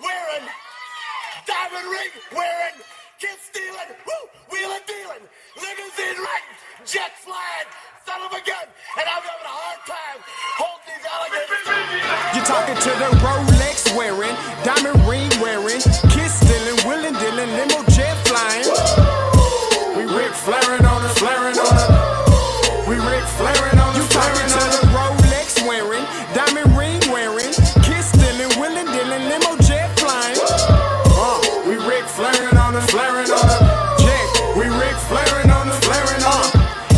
wearing, diamond ring wearing, kiss stealing, woo, wheeling dealing, limousine riding, jet flying, son of a gun, and I'm having a hard time holding these alligators. You're talking to the Rolex wearing, diamond ring wearing, kiss stealing, wheeling dealing, limo jet flying. We Ric Flairing on it, flaring on it. We Ric Flairing on it. You talking to the Rolex wearing, diamond ring wearing, kiss stealing, wheeling dealing, limo jet flying. We Ric Flairing on it, flaring on it. Yeah, we Ric Flairing on it, flaring on it.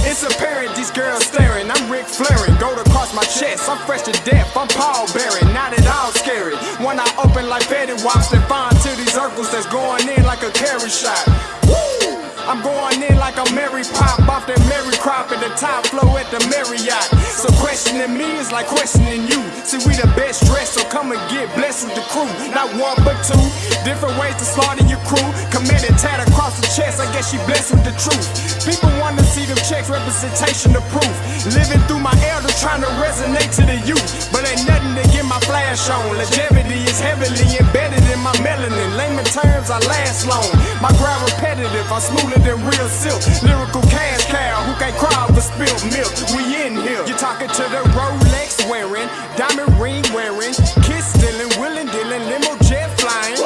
It's apparent these girls staring. I'm Ric Flairing, gold across my chest. I'm fresh to death. I'm Paul Bearing, not at all scary. When I open like Betty Wops, then find to these circles that's going in like a carry shot. Woo! I'm going in like a Mary Pop off that Mary Crop at the top flow at the Marriott. So questioning me is like questioning you. See, we the best dressed, so come and get blessed with the crew. Not one but two, different ways to slaughter your crew. Committed tat across the chest, I guess she blessed with the truth. People want to see them checks, representation of proof. Living through my elder, trying to resonate to the youth. But ain't nothing to get my flash on. Longevity is heavily embedded in my melanin. Layman terms, I last long. My grind repetitive, I'm smoother than real silk. Lyrical cash cow who can't cry over spilled milk. We in here. You're talking to the Rolex wearing, diamond ring wearing, kiss stealing, wheeling dealing, limo jet flying.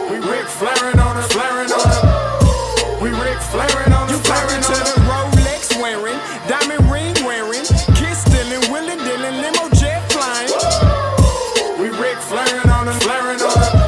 We Ric Flairing on it, flaring on it. We Ric Flairing on it, flaring on it. You talking to the Rolex wearing, diamond ring wearing, kiss stealing, wheeling dealing, limo jet flying. We Ric Flairing on it, flaring on it.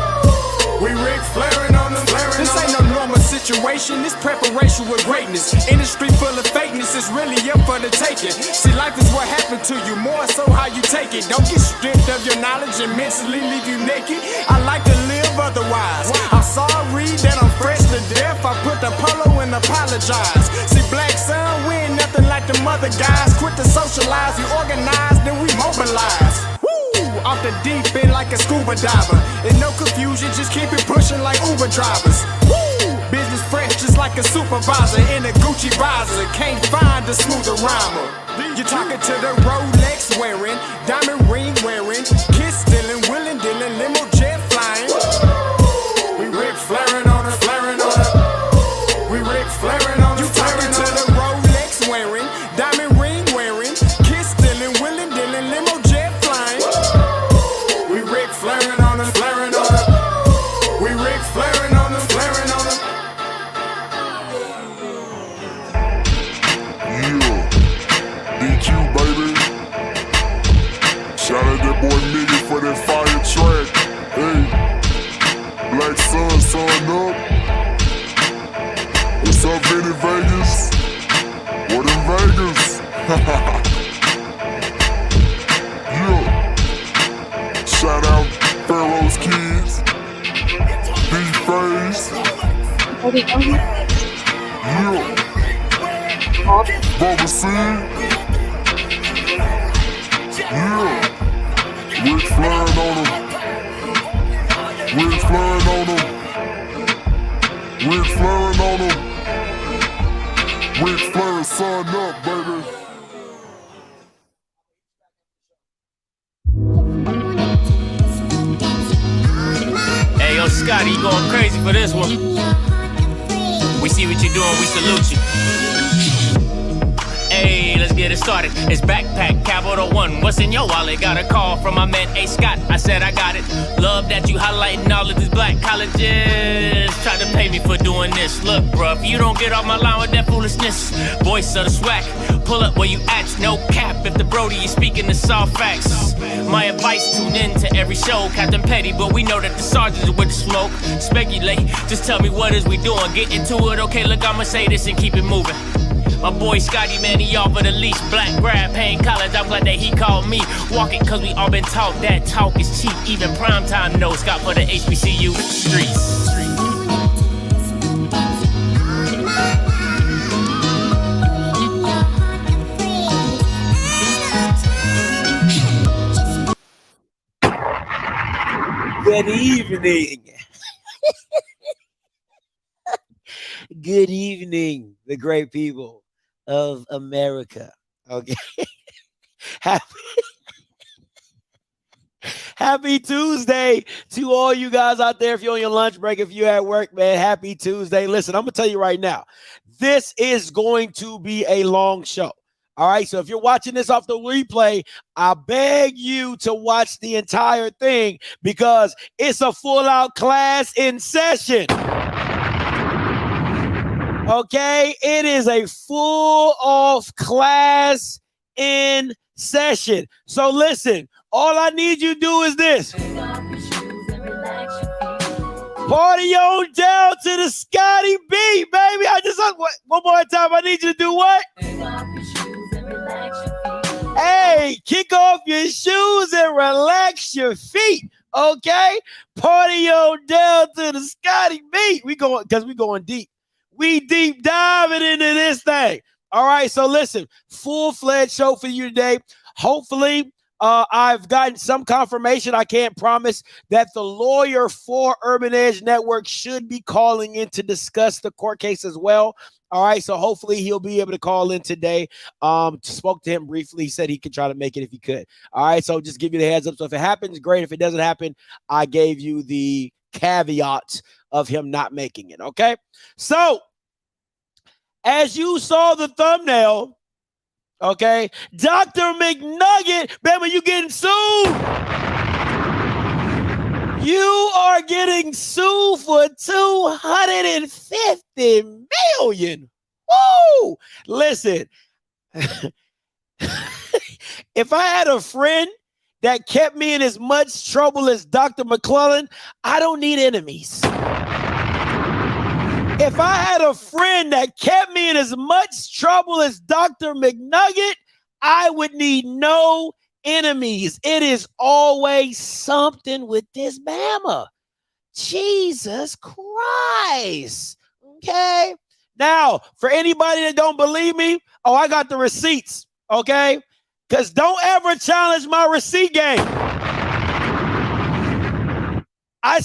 We Ric Flairing on it, flaring on it. This ain't no normal situation, this preparation with greatness. Industry full of fakeness, it's really up for the taking. See, life is what happened to you, more so how you take it. Don't get stripped of your knowledge and mentally leave you naked. I like to live otherwise. I'm sorry that I'm fresh to death. I put the polo and apologize. See, black son, we ain't nothing like the other guys. Quit to socialize, we organize, then we mobilize. Off the deep end like a scuba diver. And no confusion, just keep it pushing like Uber drivers. Woo! Business fresh just like a supervisor in a Gucci visor. Can't find a smoother rhymer. You're talking to the Rolex wearing, diamond ring wearing, kiss stealing, wheeling dealing, limo jet flying. We Ric Flairing on it, flaring on it. We Ric Flairing on it. You talking to the Rolex wearing, diamond ring wearing, kiss stealing, wheeling dealing, limo jet flying. We Ric Flairing on it, flaring on it. We Ric Flairing on it, flaring on it. Yeah, DQ baby. Shout out that boy Nigga for that fire track. Hey, Black Sun, sun up. What's up, Vinny Vegas? What in Vegas? Yeah. Shout out Pharaoh's Kids, D-Phase, yeah, Bubba C, yeah, Ric Flairing on them, Ric Flairing on them, Ric Flairing on them, Ric Flairing, sun up, baby. Yo, Scotty, you going crazy for this one. We see what you're doing, we salute you. Hey, let's get it started. It's Backpack Capital One. What's in your wallet? Got a call from my man A. Scott. I said I got it. Love that you highlighting all of these black colleges. Try to pay me for doing this. Look, bruh, if you don't get off my line with that foolishness, voice of the SWAC, pull up where you at. No cap if the Brody is speaking the soft facts. My advice, tune in to every show. Captain Petty, but we know that the sergeants are with the smoke. Speculate, just tell me what is we doing. Get into it, okay, look, I'ma say this and keep it moving. My boy Scotty, man, he offered the leash. Black grad, paying college, I'm glad that he called me. Walking cause we all been taught that talk is cheap. Even primetime knows Scott for the HBCU streets. Good evening. Good evening, the great people of America. Okay. Happy Tuesday to all you guys out there. If you're on your lunch break, if you're at work, man, happy Tuesday. Listen, I'm going to tell you right now, this is going to be a long show. All right, so if you're watching this off the replay, I beg you to watch the entire thing because it's a full-out class in session. Okay, it is a full-off class in session. So listen, all I need you to do is this. Party on down to the Scotty B, baby. One more time, I need you to do what? Hey, kick off your shoes and relax your feet, okay? Party on down to the Scotty B. We going deep. We deep diving into this thing. All right, so listen, full-fledged show for you today. Hopefully, I've gotten some confirmation. I can't promise that the lawyer for Urban Edge Network should be calling in to discuss the court case as well. All right, so hopefully he'll be able to call in today. Spoke to him briefly. He said he could try to make it if he could. All right, so just give you the heads up. So if it happens, great. If it doesn't happen, I gave you the caveat of him not making it, okay? So as you saw the thumbnail, okay, Dr. McNugget, Bama, you getting sued. You are getting sued for $250 million. Woo! Listen, if I had a friend that kept me in as much trouble as Dr. McClelland, I don't need enemies. If I had a friend that kept me in as much trouble as Dr. McNugget, I would need no enemies. It is always something with this Bama. Jesus Christ. Okay. Now, for anybody that don't believe me, I got the receipts. Okay. Because don't ever challenge my receipt game. I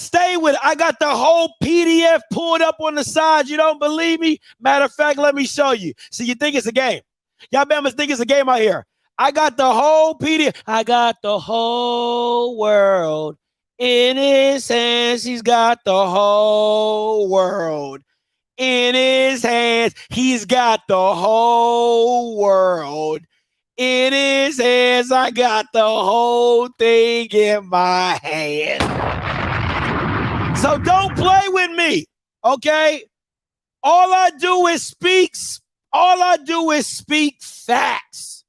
got the whole PDF pulled up on the side. You don't believe me? Matter of fact, let me show you. See, you think it's a game. Y'all Bama's think it's a game out here. I got the whole PDF. I got the whole world in his hands. He's got the whole world in his hands. He's got the whole world in his hands. I got the whole thing in my hand. So don't play with me, okay? All I do is speak facts,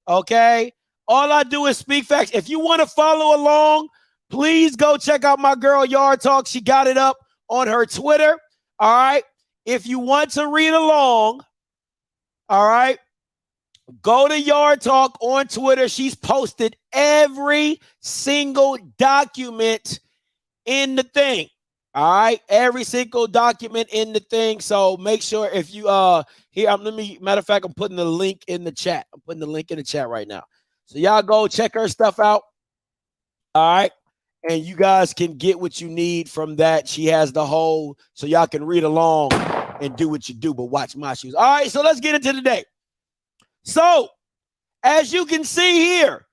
okay? All I do is speak facts. If you want to follow along, please go check out my girl Yard Talk. She got it up on her Twitter, all right? If you want to read along, all right, go to Yard Talk on Twitter. She's posted every single document in the thing. All right, every single document in the thing. So make sure if you here, matter of fact, I'm putting the link in the chat. I'm putting the link in the chat right now. So y'all go check her stuff out. All right. And you guys can get what you need from that. She has the whole, so y'all can read along and do what you do, but watch my shoes. All right, so let's get into the day. So as you can see here,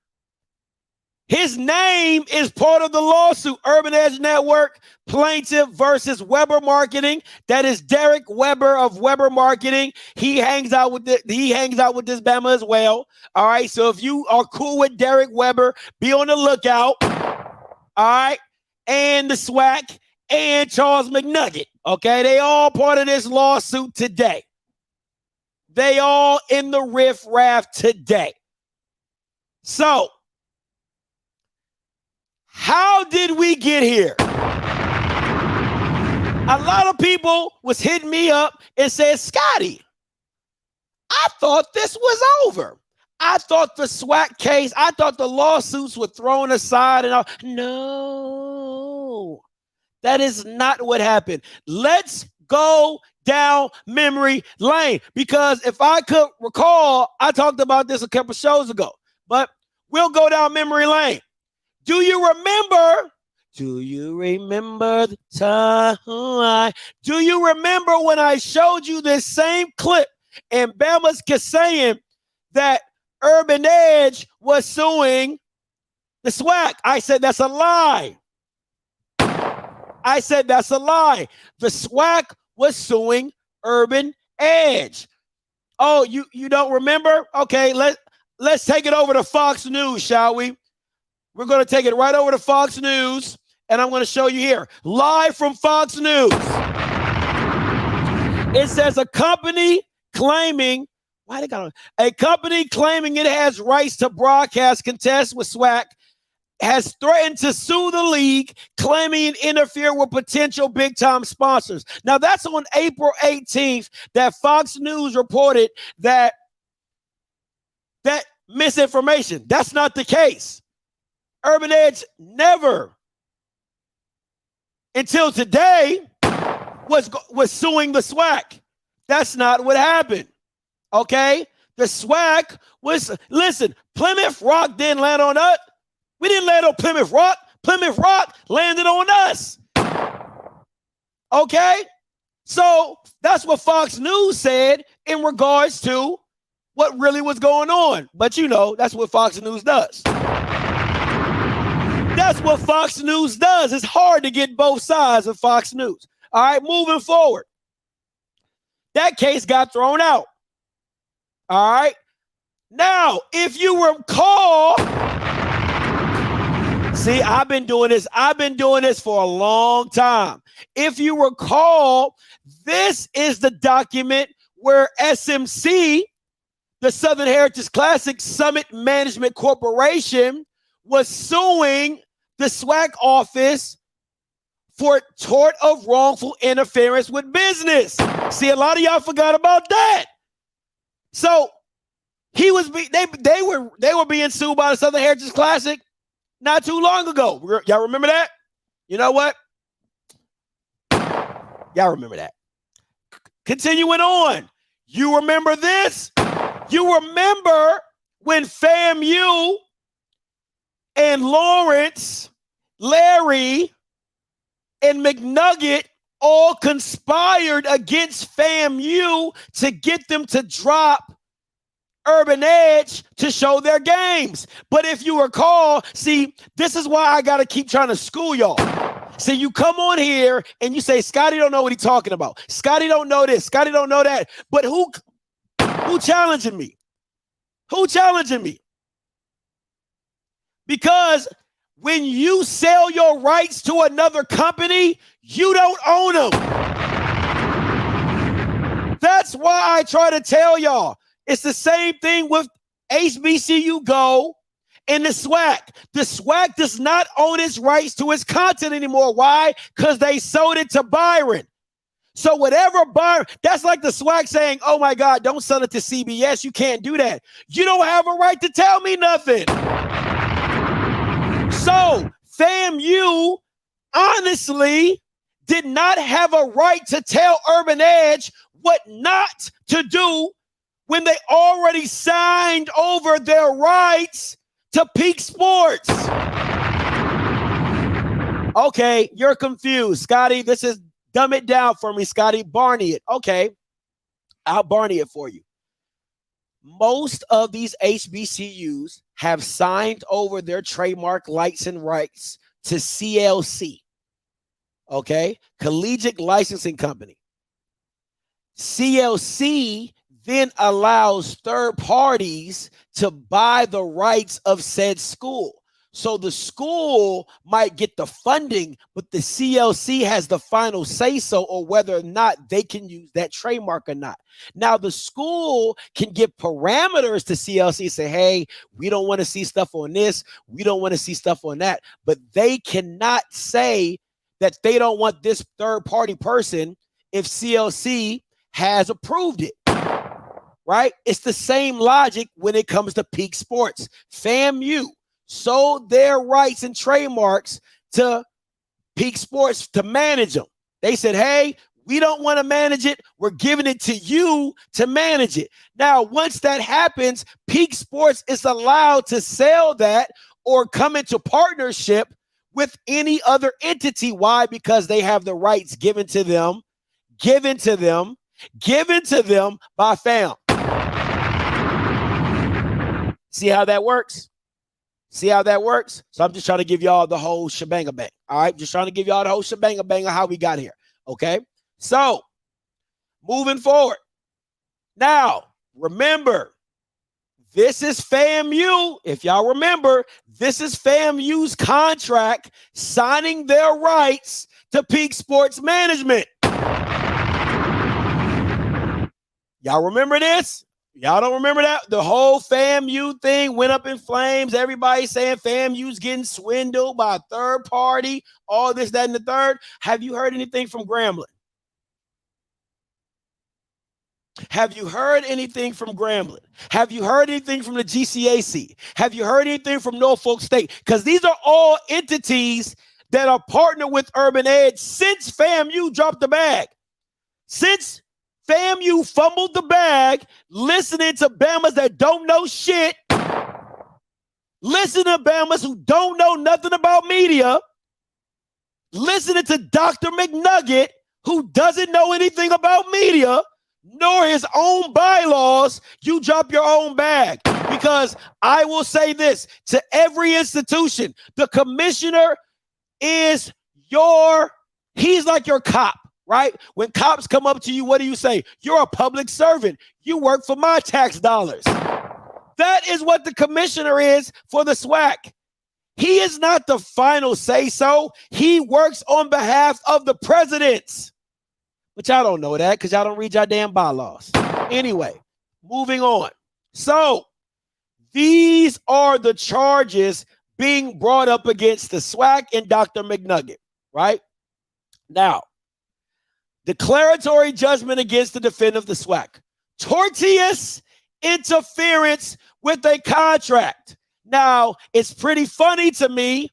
his name is part of the lawsuit. Urban Edge Network, plaintiff versus Weber Marketing. That is Derek Weber of Weber Marketing. He hangs out with this Bama as well. All right. So if you are cool with Derek Weber, be on the lookout. All right. And the SWAC and Charles McNugget. Okay. They all part of this lawsuit today. They all in the riff-raff today. So how did we get here? A lot of people was hitting me up and said, Scotty, I thought this was over. I thought the SWAC case, I thought the lawsuits were thrown aside and all. No, that is not what happened. Let's go down memory lane, because if I could recall, I talked about this a couple shows ago, but we'll go down memory lane. Do you remember the time? Do you remember when I showed you this same clip and Bama's saying that Urban Edge was suing The SWAC. I said that's a lie. I said that's a lie. The SWAC was suing Urban Edge. Oh, you don't remember? Okay, let's take it over to Fox News, shall we? We're going to take it right over to Fox News, and I'm going to show you here. Live from Fox News. It says a company claiming it has rights to broadcast contests with SWAC has threatened to sue the league, claiming it interfered with potential big-time sponsors. Now, that's on April 18th that Fox News reported that misinformation. That's not the case. Urban Edge never, until today, was suing the SWAC. That's not what happened. Okay? The SWAC was, listen, Plymouth Rock didn't land on us. We didn't land on Plymouth Rock. Plymouth Rock landed on us. Okay? So that's what Fox News said in regards to what really was going on. But you know, that's what Fox News does. That's what Fox News does. It's hard to get both sides of Fox News. All right, moving forward. That case got thrown out. All right. Now, if you recall, see, I've been doing this for a long time. If you recall, this is the document where SMC, the Southern Heritage Classic Summit Management Corporation, was suing the SWAC office for tort of wrongful interference with business. See, a lot of y'all forgot about that. So they were being sued by the Southern Heritage Classic not too long ago. Y'all remember that? You know what? Y'all remember that. Continuing on. You remember this? You remember when FAMU and Lawrence, Larry, and McNugget all conspired against FAMU to get them to drop Urban Edge to show their games. But if you recall, see, this is why I got to keep trying to school y'all. See, you come on here and you say, Scotty don't know what he's talking about. Scotty don't know this. Scotty don't know that. But who challenging me? Who challenging me? Because when you sell your rights to another company, you don't own them. That's why I try to tell y'all. It's the same thing with HBCU Go and the SWAC. The SWAC does not own its rights to its content anymore. Why? Because they sold it to Byron. So whatever Byron, that's like the SWAC saying, oh my God, don't sell it to CBS. You can't do that. You don't have a right to tell me nothing. So FAMU honestly did not have a right to tell Urban Edge what not to do when they already signed over their rights to Peak Sports. Okay, you're confused, Scotty. This is dumb it down for me, Scotty. Barney it. Okay, I'll Barney it for you. Most of these HBCUs have signed over their trademark license rights to CLC. Okay, Collegiate Licensing Company. CLC then allows third parties to buy the rights of said school. So the school might get the funding, but the CLC has the final say-so or whether or not they can use that trademark or not. Now, the school can give parameters to CLC, say, hey, we don't want to see stuff on this. We don't want to see stuff on that. But they cannot say that they don't want this third-party person if CLC has approved it. Right? It's the same logic when it comes to Peak Sports. FAMU sold their rights and trademarks to Peak Sports to manage them. They said, hey, we don't want to manage it. We're giving it to you to manage it. Now, once that happens, Peak Sports is allowed to sell that or come into partnership with any other entity. Why? Because they have the rights given to them by FAM. See how that works? See how that works? So I'm just trying to give y'all the whole shebang bang. All right, just trying to give y'all the whole shebang bang of how we got here. Okay, so moving forward. Now, remember, this is FAMU. If y'all remember, this is FAMU's contract signing their rights to Peak Sports Management. Y'all remember this? Y'all don't remember that? The whole FAMU thing went up in flames. Everybody saying FAMU's getting swindled by a third party, all this, that, and the third. Have you heard anything from Grambling? Have you heard anything from Grambling? Have you heard anything from the GCAC? Have you heard anything from Norfolk State? Because these are all entities that are partnered with Urban Edge since FAMU dropped the bag. Since FAMU fumbled the bag, listening to Bamas that don't know shit, listening to Bamas who don't know nothing about media, listening to Dr. McNugget who doesn't know anything about media, nor his own bylaws, you drop your own bag. Because I will say this to every institution, the commissioner is he's like your cop. Right? When cops come up to you, what do you say? You're a public servant. You work for my tax dollars. That is what the commissioner is for the SWAC. He is not the final say-so. He works on behalf of the presidents. But y'all don't know that because y'all don't read your damn bylaws. Anyway, moving on. So these are the charges being brought up against the SWAC and Dr. McNugget, right? Now, declaratory judgment against the defendant of the SWAC. Tortious interference with a contract. Now, it's pretty funny to me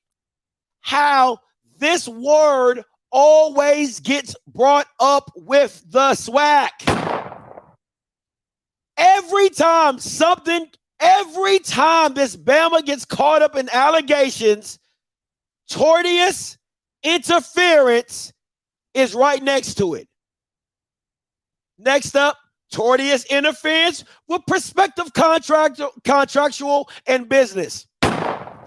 how this word always gets brought up with the SWAC. Every time this Bama gets caught up in allegations, tortious interference is right next to it. Next up, tortious interference with prospective contractual and business.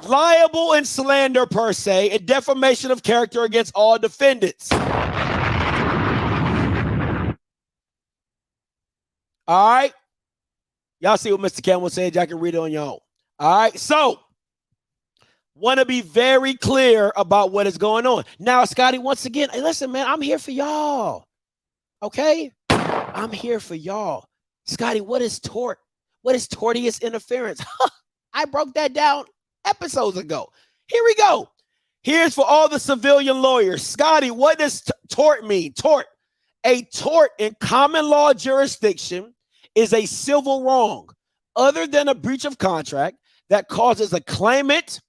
Liable and slander per se, and defamation of character against all defendants. All right. Y'all see what Mr. Campbell said. Y'all can read it on your own. All right. So, want to be very clear about what is going on. Now, Scotty, once again, hey, listen, man, I'm here for y'all. Okay? I'm here for y'all. Scotty, what is tort? What is tortious interference? I broke that down episodes ago. Here we go. Here's for all the civilian lawyers. Scotty, what does tort mean? Tort. A tort in common law jurisdiction is a civil wrong other than a breach of contract that causes a claimant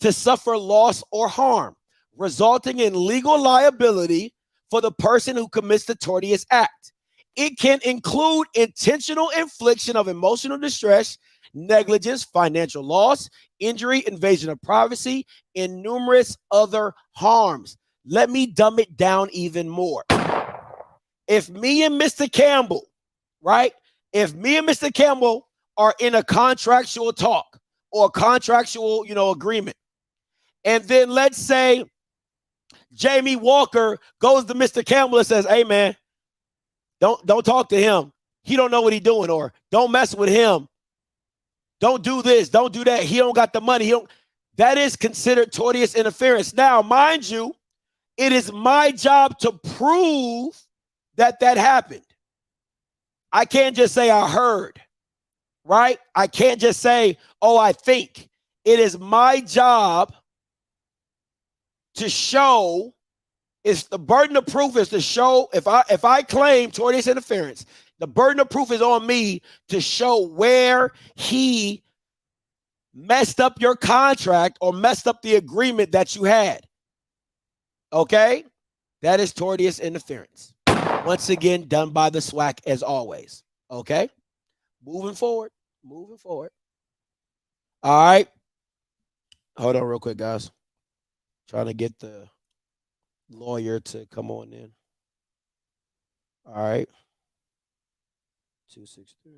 to suffer loss or harm, resulting in legal liability for the person who commits the tortious act. It can include intentional infliction of emotional distress, negligence, financial loss, injury, invasion of privacy, and numerous other harms. Let me dumb it down even more. If me and Mr. Campbell, right? If me and Mr. Campbell are in a contractual talk or a contractual, agreement, and then let's say Jamie Walker goes to Mr. Campbell and says, hey, man, don't talk to him. He don't know what he's doing, or don't mess with him. Don't do this. Don't do that. He don't got the money. That is considered tortious interference. Now, mind you, it is my job to prove that happened. I can't just say I heard, right? I can't just say, oh, I think. It is my job to show, the burden of proof is to show, if I claim tortious interference, the burden of proof is on me to show where he messed up your contract or messed up the agreement that you had. Okay? That is tortious interference. Once again, done by the SWAC as always. Okay? Moving forward. All right. Hold on real quick, guys. Trying to get the lawyer to come on in. All right. 263.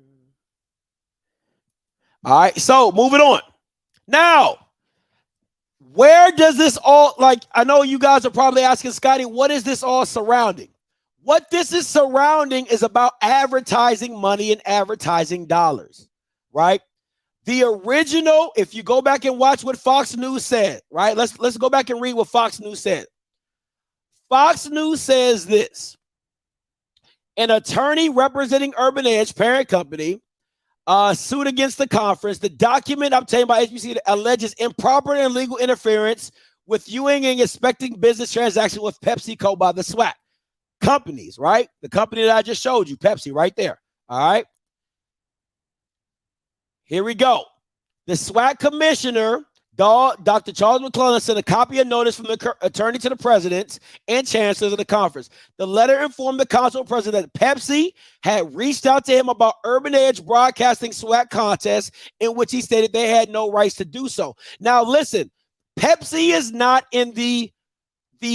All right. So moving on. Now, Where does this all, like, I know you guys are probably asking, Scotty, what is this all surrounding? What this is surrounding is about advertising money and advertising dollars, right? The original, if you go back and watch what Fox News said, right? Let's go back and read what Fox News said. Fox News says this: an attorney representing Urban Edge, parent company, sued against the conference. The document obtained by HBC alleges improper and illegal interference with viewing and inspecting business transactions with PepsiCo by the SWAC companies, right? The company that I just showed you, Pepsi, right there. All right. Here we go. The SWAC commissioner, Dr. Charles McClelland, sent a copy of notice from the attorney to the presidents and chancellors of the conference. The letter informed the council president that Pepsi had reached out to him about Urban Edge broadcasting SWAC contest, in which he stated they had no rights to do so. Now, listen, Pepsi is not in the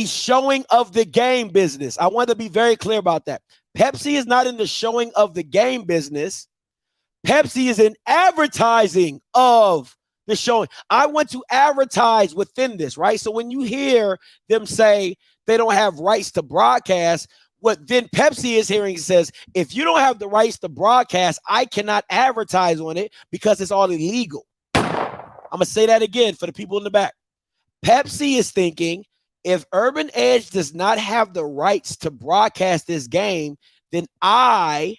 showing of the game business. I want to be very clear about that. Pepsi is not in the showing of the game business. Pepsi is in advertising of the showing. I want to advertise within this, right? So when you hear them say they don't have rights to broadcast, what then Pepsi is hearing says, if you don't have the rights to broadcast, I cannot advertise on it because it's all illegal. I'm going to say that again for the people in the back. Pepsi is thinking, if Urban Edge does not have the rights to broadcast this game, then I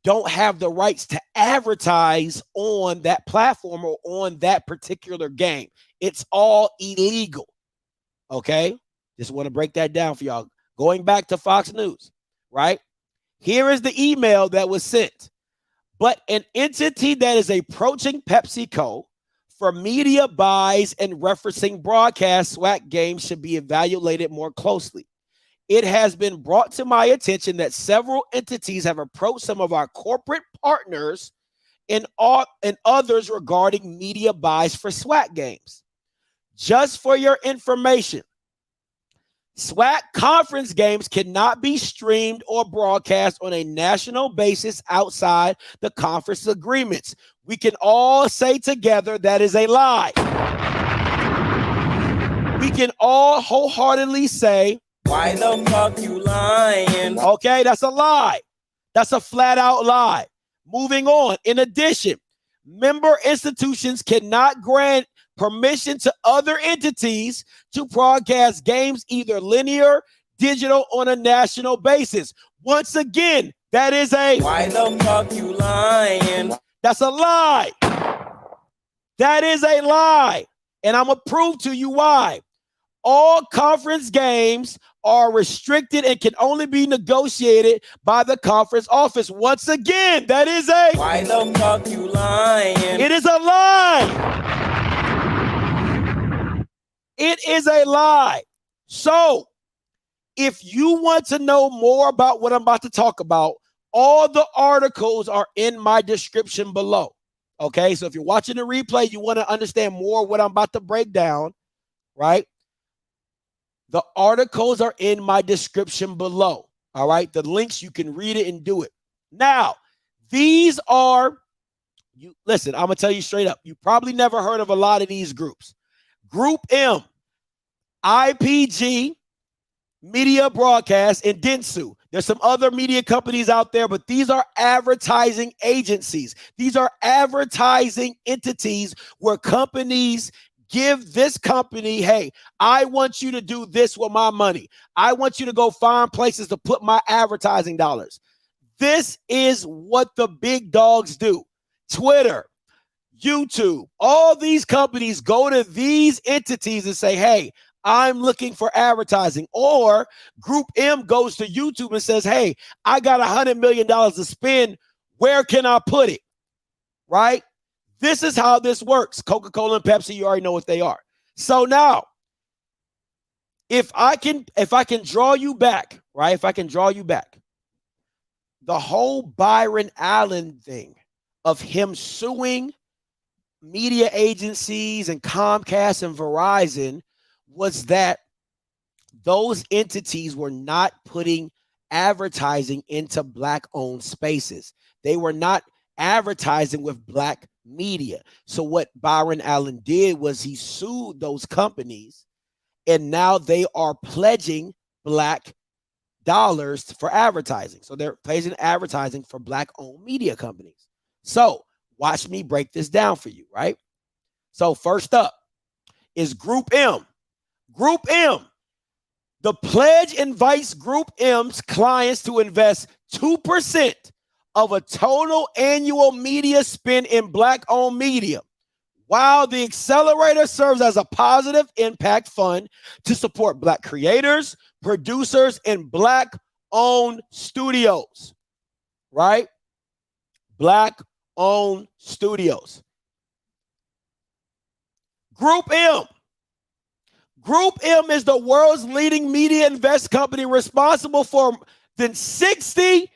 don't have the rights to advertise on that platform or on that particular game. It's all illegal. Okay? Just want to break that down for y'all. Going back to Fox News, right? Here is the email that was sent. But an entity that is approaching PepsiCo for media buys and referencing broadcast SWAC games should be evaluated more closely. It has been brought to my attention that several entities have approached some of our corporate partners and others regarding media buys for SWAC games. Just for your information, SWAC conference games cannot be streamed or broadcast on a national basis outside the conference agreements. We can all say together that is a lie. We can all wholeheartedly say, why the fuck you lying? Okay, that's a lie. That's a flat out lie. Moving on. In addition, member institutions cannot grant permission to other entities to broadcast games, either linear, digital, on a national basis. Once again, that is a why the fuck you lying? That's a lie. That is a lie. And I'm going to prove to you why. All conference games are restricted and can only be negotiated by the conference office. Once again, that is a why the fuck you lying? It is a lie. It is a lie. So, if you want to know more about what I'm about to talk about, all the articles are in my description below. Okay, so if you're watching the replay, you want to understand more of what I'm about to break down, right? The articles are in my description below. All right. The links, you can read it and do it. Now, these are, you listen, I'm going to tell you straight up. You probably never heard of a lot of these groups. Group M, IPG, Media Broadcast, and Dentsu. There's some other media companies out there, but these are advertising agencies. These are advertising entities where companies give this company, hey, I want you to do this with my money. I want you to go find places to put my advertising dollars. This is what the big dogs do. Twitter, YouTube, all these companies go to these entities and say, hey, I'm looking for advertising. Or Group M goes to YouTube and says, hey, I got $100 million to spend. Where can I put it? Right? This is how this works. Coca-Cola and Pepsi, you already know what they are. So now, if I can draw you back, right? If I can draw you back, the whole Byron Allen thing of him suing media agencies and Comcast and Verizon was that those entities were not putting advertising into Black-owned spaces. They were not advertising with Black media. So what Byron Allen did was he sued those companies, and now they are pledging black dollars for advertising. So they're pledging advertising for black-owned media companies. So watch me break this down for you, right? So first up is Group M. Group M. The pledge invites Group M's clients to invest 2% of a total annual media spend in black-owned media, while the accelerator serves as a positive impact fund to support black creators, producers, and black-owned studios, right? Black-owned studios. Group M. Group M is the world's leading media invest company responsible for more than $60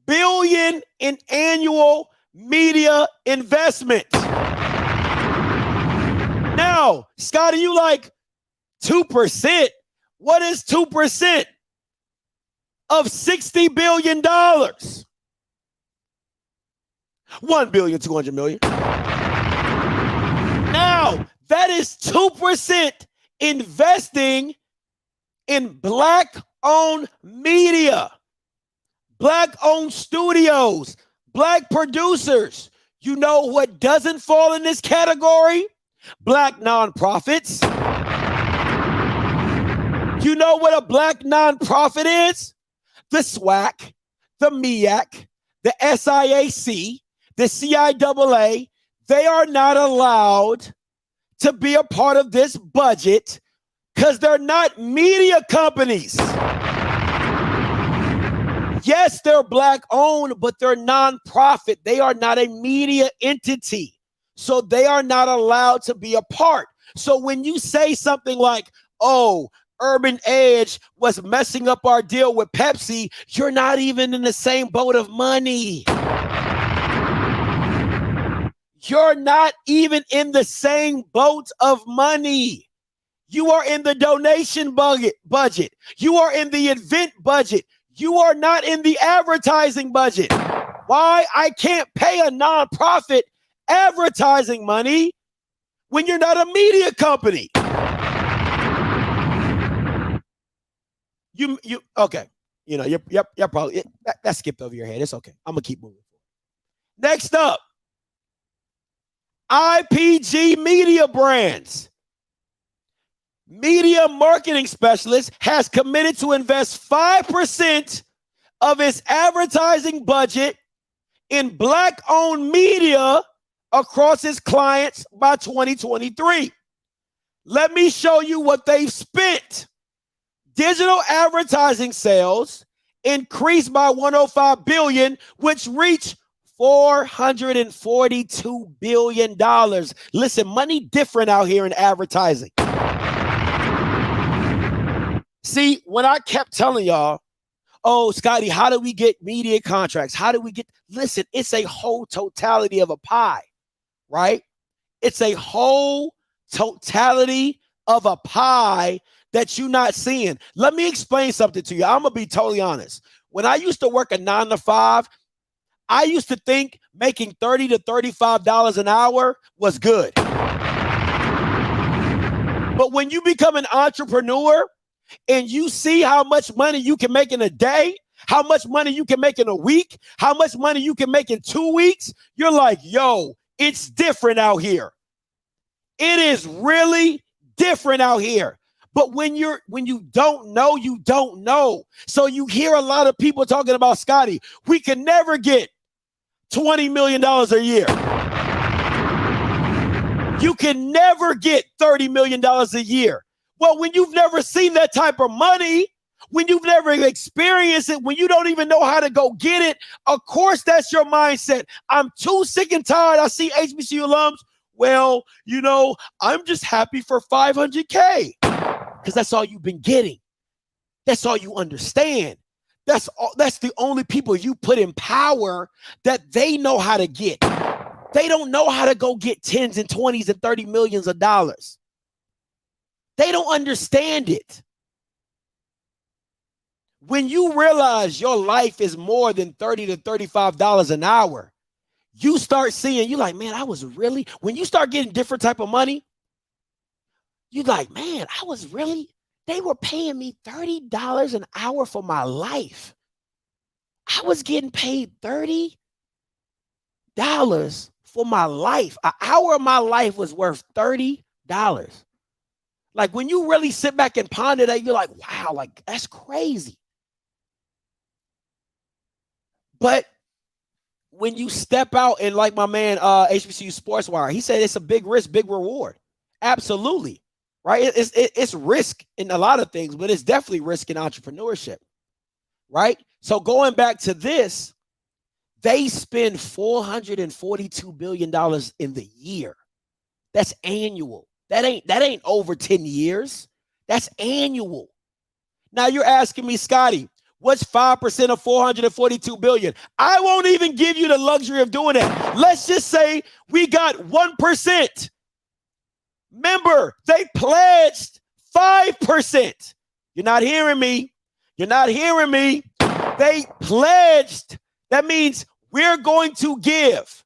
billion in annual media investment. Now, Scotty, you like 2%? What is 2% of $60 billion? $1,200,000,000. Now, that is 2% investing in black-owned media, black-owned studios, black producers. You know what doesn't fall in this category? Black nonprofits. You know what a black nonprofit is? The SWAC, the MEAC, the SIAC, the CIAA. They are not allowed to be a part of this budget because they're not media companies. Yes, they're black owned, but they're nonprofit. They are not a media entity. So they are not allowed to be a part. So when you say something like, oh, Urban Edge was messing up our deal with Pepsi, you're not even in the same boat of money. You're not even in the same boat of money. You are in the donation budget. You are in the event budget. You are not in the advertising budget. Why? I can't pay a nonprofit advertising money when you're not a media company. You okay. You know, you're probably that skipped over your head. It's okay. I'm gonna keep moving forward. Next up, IPG Media Brands. Media marketing specialist has committed to invest 5% of its advertising budget in black-owned media across its clients by 2023. Let me show you what they've spent. Digital advertising sales increased by $105 billion, which reached $442 billion. Listen, money different out here in advertising. See, when I kept telling y'all, oh, Scotty, how do we get media contracts? How do we get, listen, it's a whole totality of a pie, right? It's a whole totality of a pie that you're not seeing. Let me explain something to you. I'm going to be totally honest. When I used to work a 9 to 5, I used to think making $30 to $35 an hour was good. But when you become an entrepreneur and you see how much money you can make in a day, how much money you can make in a week, how much money you can make in 2 weeks, you're like, yo, it's different out here. It is really different out here. But when you don't know, you don't know. So you hear a lot of people talking about, Scotty, we can never get $20 million a year. You can never get $30 million a year. Well, when you've never seen that type of money, when you've never experienced it, when you don't even know how to go get it, of course that's your mindset. I'm too sick and tired. I see HBCU alums. Well, you know, I'm just happy for $500K because that's all you've been getting. That's all you understand. That's the only people you put in power that they know how to get. They don't know how to go get 10s and 20s and 30 millions of dollars. They don't understand it. When you realize your life is more than $30 to $35 an hour, you start seeing, you like, man, when you start getting different type of money, you like, man, they were paying me $30 an hour for my life. I was getting paid $30 for my life. An hour of my life was worth $30. Like when you really sit back and ponder that, you're like, wow, like that's crazy. But when you step out and like my man HBCU Sports Wire, he said it's a big risk, big reward. Absolutely. Right? It's risk in a lot of things, but it's definitely risk in entrepreneurship. Right? So going back to this, they spend $442 billion in the year. That's annual. That ain't over 10 years. That's annual. Now you're asking me, Scotty, what's 5% of 442 billion? I won't even give you the luxury of doing that. Let's just say we got 1%. Remember, they pledged 5%. You're not hearing me. You're not hearing me. They pledged. That means we're going to give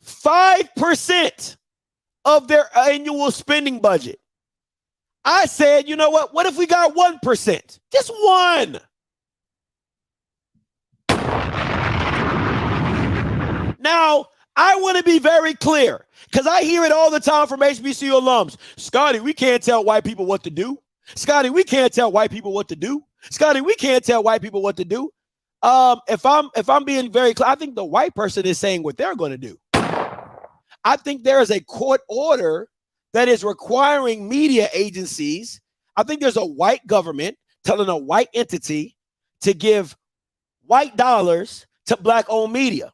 5% of their annual spending budget. I said, you know what? What if we got 1%? Just one. Now, I want to be very clear because I hear it all the time from HBCU alums. Scotty, we can't tell white people what to do. Scotty, we can't tell white people what to do. Scotty, we can't tell white people what to do. If I'm being very clear, I think the white person is saying what they're going to do. I think there is a court order that is requiring media agencies. I think there's a white government telling a white entity to give white dollars to black-owned media.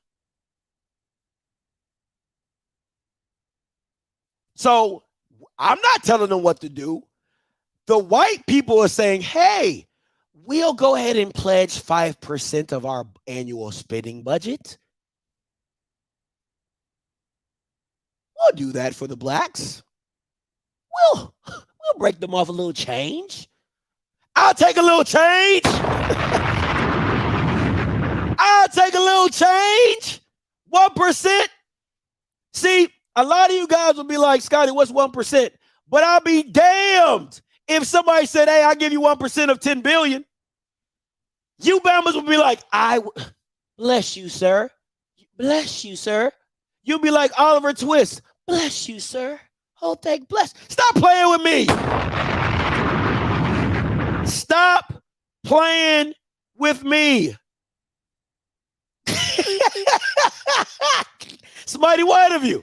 So I'm not telling them what to do. The white people are saying, hey, we'll go ahead and pledge 5% of our annual spending budget. We'll do that for the blacks. We'll break them off a little change. I'll take a little change. I'll take a little change. 1%. See, a lot of you guys will be like, Scotty, what's 1%? But I'll be damned if somebody said, hey, I'll give you 1% of 10 billion. You Bama's will be like, bless you, sir. Bless you, sir. You'll be like Oliver Twist. Bless you, sir. Oh, thank bless. Stop playing with me. Stop playing with me. It's mighty white of you.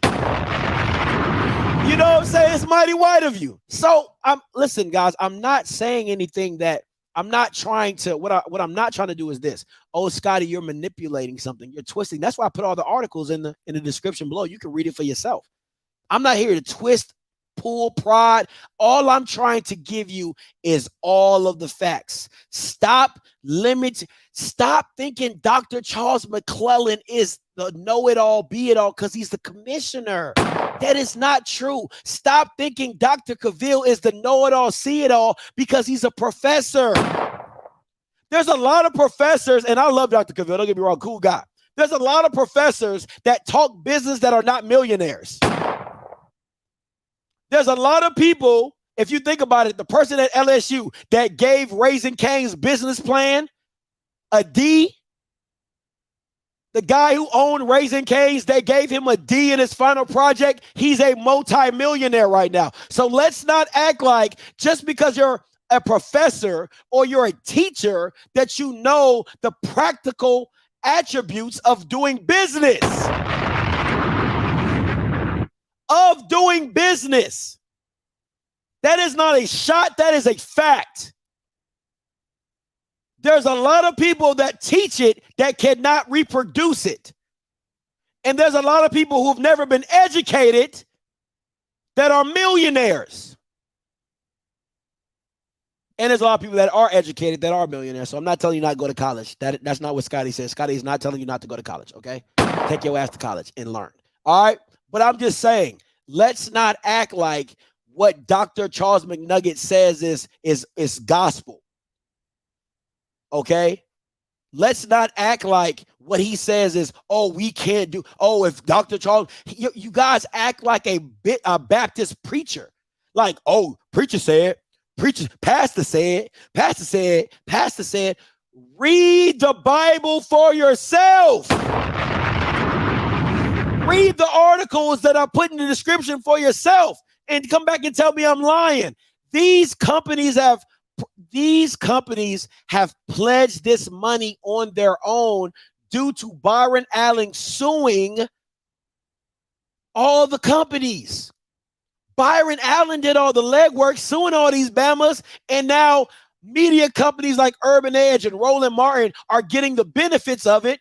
You know what I'm saying? It's mighty white of you. So listen, guys, I'm not saying anything that I'm not trying to, what I'm not trying to do is this. Oh, Scotty, you're manipulating something. You're twisting. That's why I put all the articles in the description below. You can read it for yourself. I'm not here to twist, pull, prod. All I'm trying to give you is all of the facts. Stop thinking Dr. Charles McClelland is the know-it-all, be-it-all because he's the commissioner. That is not true. Stop thinking Dr. Cavill is the know-it-all, see-it-all because he's a professor. There's a lot of professors, and I love Dr. Cavill, don't get me wrong, cool guy. There's a lot of professors that talk business that are not millionaires. There's a lot of people, if you think about it, the person at LSU that gave Raising Cane's business plan a D, the guy who owned Raising Cane's, they gave him a D in his final project. He's a multi-millionaire right now. So let's not act like just because you're a professor or you're a teacher that you know the practical attributes of doing business. Of doing business. That is not a shot, that is a fact. There's a lot of people that teach it that cannot reproduce it. And there's a lot of people who've never been educated that are millionaires. And there's a lot of people that are educated that are millionaires. So I'm not telling you not to go to college. That's not what Scotty says. Scotty is not telling you not to go to college, okay? Take your ass to college and learn. All right? But I'm just saying, let's not act like what Dr. Charles McNugget says is gospel. Okay? Let's not act like what he says is, oh, we can't do. Oh, if Dr. Charles, you guys act like a Baptist preacher. Like, oh, preacher said, pastor said. Read the Bible for yourself. Read the articles that I put in the description for yourself and come back and tell me I'm lying. These companies have pledged this money on their own due to Byron Allen suing all the companies. Byron Allen did all the legwork, suing all these Bamas, and now media companies like Urban Edge and Roland Martin are getting the benefits of it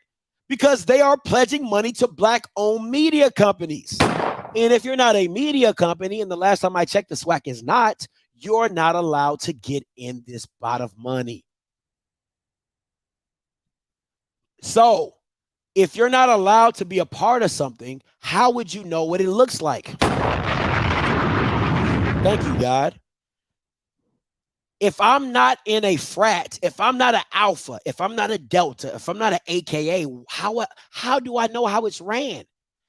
because they are pledging money to Black-owned media companies. And if you're not a media company, and the last time I checked, the SWAC is not, you're not allowed to get in this pot of money. So if you're not allowed to be a part of something, how would you know what it looks like? Thank you, God. If I'm not in a frat, if I'm not an alpha, if I'm not a delta, if I'm not an AKA, how do I know how it's ran?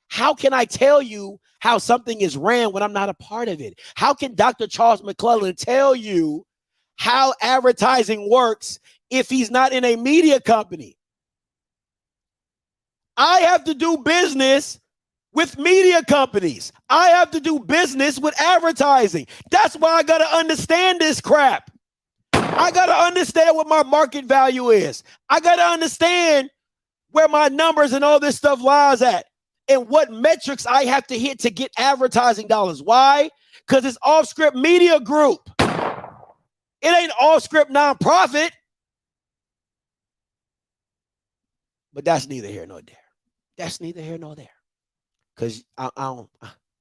How can I tell you how something is ran when I'm not a part of it? How can Dr. Charles McClelland tell you how advertising works if he's not in a media company? I have to do business with media companies. I have to do business with advertising. That's why I got to understand this crap. I got to understand what my market value is. I got to understand where my numbers and all this stuff lies at and what metrics I have to hit to get advertising dollars. Why? Because it's Off Script Media Group. It ain't Off Script nonprofit. But that's neither here nor there. That's neither here nor there. Because I don't,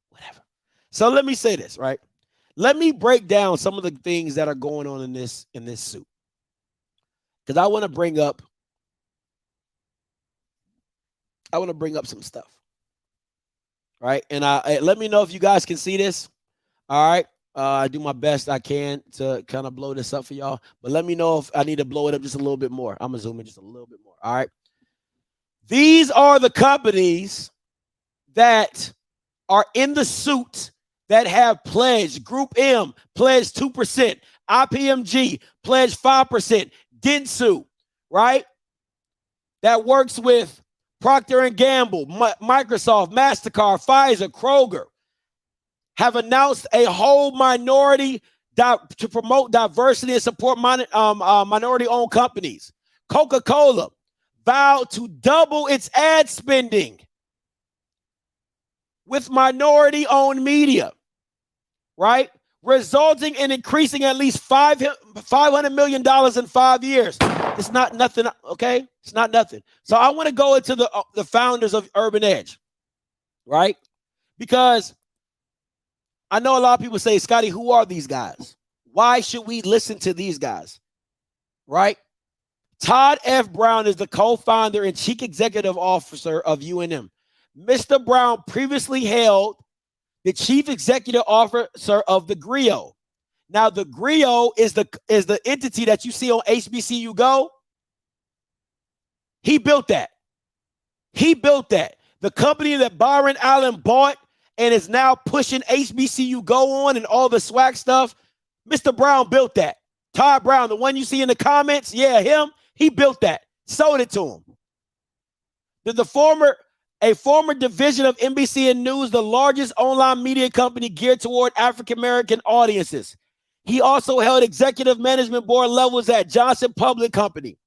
whatever. So let me say this, right? Let me break down some of the things that are going on in this suit. Because I want to bring up some stuff. Right? And let me know if you guys can see this. All right. I do my best I can to kind of blow this up for y'all. But let me know if I need to blow it up just a little bit more. I'm going to zoom in just a little bit more. All right. These are the companies that are in the suit that have pledged. Group M pledged 2%. IPMG pledged 5%. Dentsu, right? That works with Procter & Gamble, Microsoft, MasterCard, Pfizer, Kroger, have announced a whole minority to promote diversity and support minority-owned companies. Coca-Cola vowed to double its ad spending with minority-owned media, right? Resulting in increasing at least $500 million in 5 years. It's not nothing, okay? It's not nothing. So I want to go into the founders of Urban Edge, right? Because I know a lot of people say, Scotty, who are these guys? Why should we listen to these guys, right? Todd F. Brown is the co-founder and chief executive officer of UNM. Mr. Brown previously held the chief executive officer of the GRIO. Now, the GRIO is the entity that you see on HBCU Go. He built that. He built that. The company that Byron Allen bought and is now pushing HBCU Go on and all the SWAC stuff. Mr. Brown built that. Todd Brown, the one you see in the comments, yeah, him. He built that. Sold it to him. A former division of NBC News, the largest online media company geared toward African-American audiences. He also held executive management board levels at Johnson Public Company,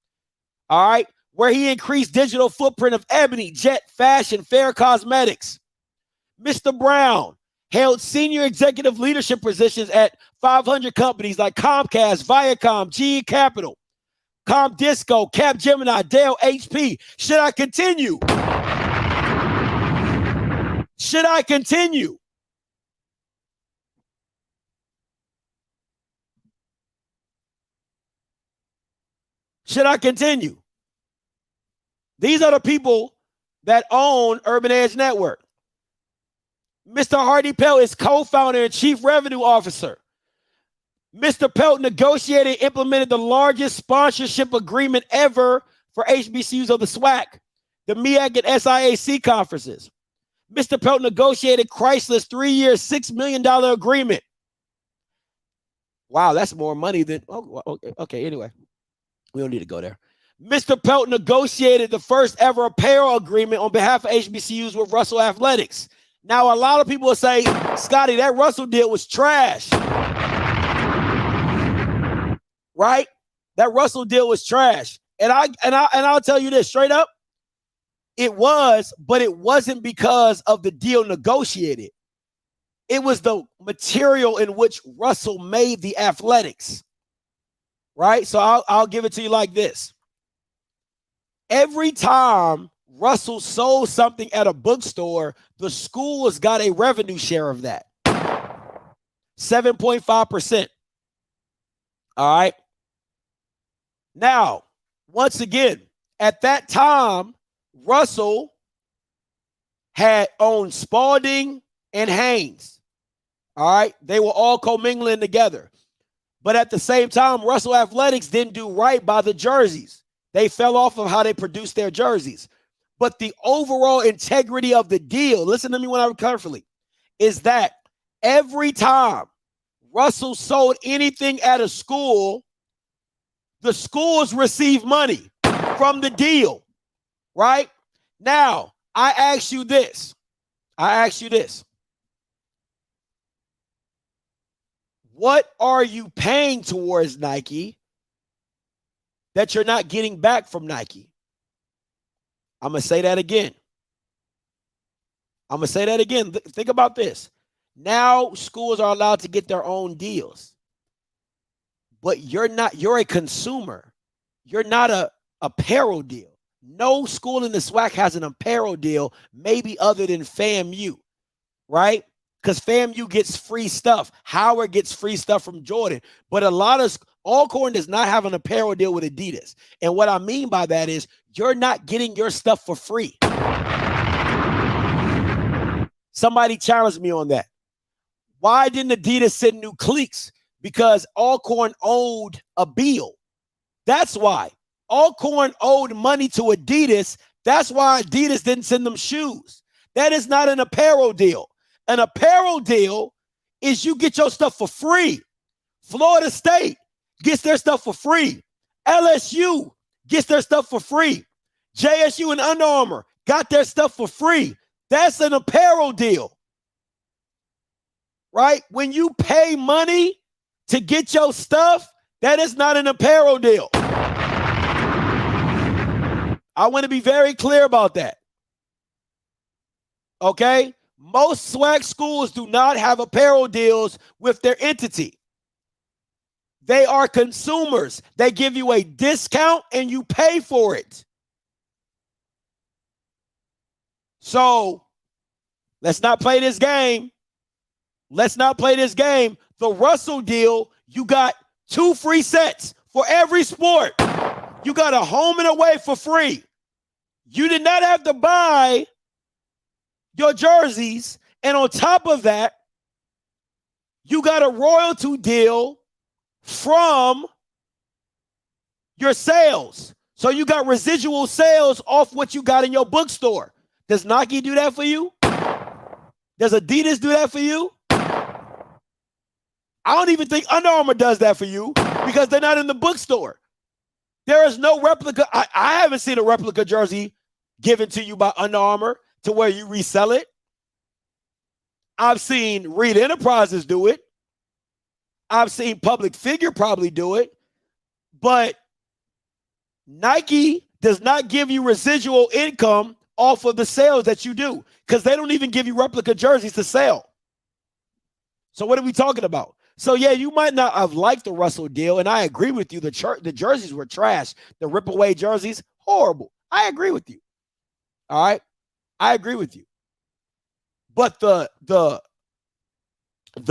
all right, where he increased digital footprint of Ebony, Jet, Fashion, Fair Cosmetics. Mr. Brown held senior executive leadership positions at 500 companies like Comcast, Viacom, GE Capital, Comdisco, Capgemini, Dell, HP. Should I continue? Should I continue? Should I continue? These are the people that own Urban Edge Network. Mr. Hardy Pelt is co-founder and chief revenue officer. Mr. Pelt negotiated and implemented the largest sponsorship agreement ever for HBCUs of the SWAC, the MEAC and SIAC conferences. Mr. Pelt negotiated Chrysler's 3-year, $6 million agreement. Wow, that's more money than, okay, anyway. We don't need to go there. Mr. Pelt negotiated the first ever apparel agreement on behalf of HBCUs with Russell Athletics. Now, a lot of people will say, Scotty, that Russell deal was trash. Right? That Russell deal was trash. And I'll tell you this straight up. It was, but it wasn't because of the deal negotiated. It was the material in which Russell made the athletics. Right? So I'll give it to you like this. Every time Russell sold something at a bookstore, the schools got a revenue share of that. 7.5%. All right. Now, once again, at that time, Russell had owned Spalding and Haynes. All right. They were all commingling together. But at the same time, Russell Athletics didn't do right by the jerseys. They fell off of how they produced their jerseys. But the overall integrity of the deal, listen to me when I'm carefully, is that every time Russell sold anything at a school, the schools receive money from the deal, right? Now, I ask you this. What are you paying towards Nike that you're not getting back from Nike? I'm going to say that again. Think about this. Now schools are allowed to get their own deals. But you're a consumer. You're not a apparel deal. No school in the SWAC has an apparel deal, maybe other than FAMU, right? Because FAMU gets free stuff. Howard gets free stuff from Jordan. But Alcorn does not have an apparel deal with Adidas. And what I mean by that is you're not getting your stuff for free. Somebody challenged me on that. Why didn't Adidas send new cleats? Because Alcorn owed a bill. That's why. Alcorn owed money to Adidas. That's why Adidas didn't send them shoes. That is not an apparel deal. An apparel deal is you get your stuff for free. Florida State gets their stuff for free. LSU gets their stuff for free. JSU and Under Armour got their stuff for free. That's an apparel deal. Right? When you pay money to get your stuff, that is not an apparel deal. I want to be very clear about that. Okay? Most SWAC schools do not have apparel deals with their entity. They are consumers. They give you a discount and you pay for it. So let's not play this game. The Russell deal, you got 2 free sets for every sport. You got a home and away for free. You did not have to buy your jerseys. And on top of that, you got a royalty deal from your sales. So you got residual sales off what you got in your bookstore. Does Nike do that for you? Does Adidas do that for you? I don't even think Under Armour does that for you because they're not in the bookstore. There is no replica. I haven't seen a replica jersey given to you by Under Armour to where you resell it. I've seen Reed Enterprises do it. I've seen Public Figure probably do it. But Nike does not give you residual income off of the sales that you do because they don't even give you replica jerseys to sell. So what are we talking about? So, yeah, you might not have liked the Russell deal, and I agree with you. The jerseys were trash. The rip-away jerseys, horrible. I agree with you. All right? I agree with you. But the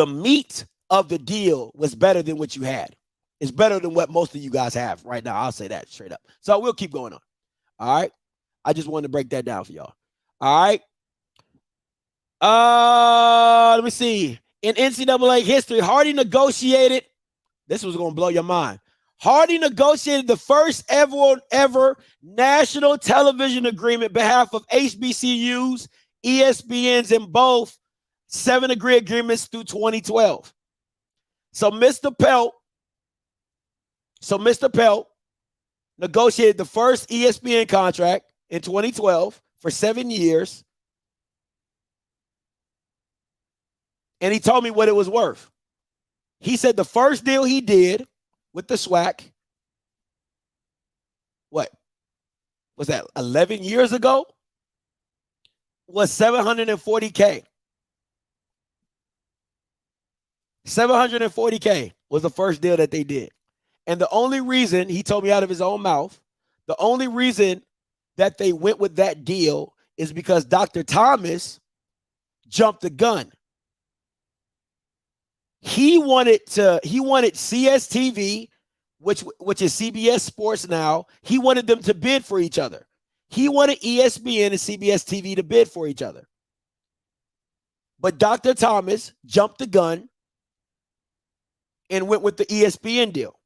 meat of the deal was better than what you had. It's better than what most of you guys have right now. I'll say that straight up. So we'll keep going on. All right? I just wanted to break that down for y'all. All right? Let me see. In NCAA history, Hardy negotiated. This was going to blow your mind. Hardy negotiated the first ever national television agreement on behalf of HBCUs, ESPNs, and both 7 agreements through 2012. So Mr. Pelt negotiated the first ESPN contract in 2012 for 7 years. And he told me what it was worth. He said the first deal he did with the SWAC, what was that, 11 years ago, was $740K. $740K was the first deal that they did. And the only reason, he told me out of his own mouth, the only reason that they went with that deal is because Dr. Thomas jumped the gun. He wanted CSTV, which is CBS Sports now. He wanted them to bid for each other. He wanted ESPN and CBS TV to bid for each other. But Dr. Thomas jumped the gun and went with the ESPN deal.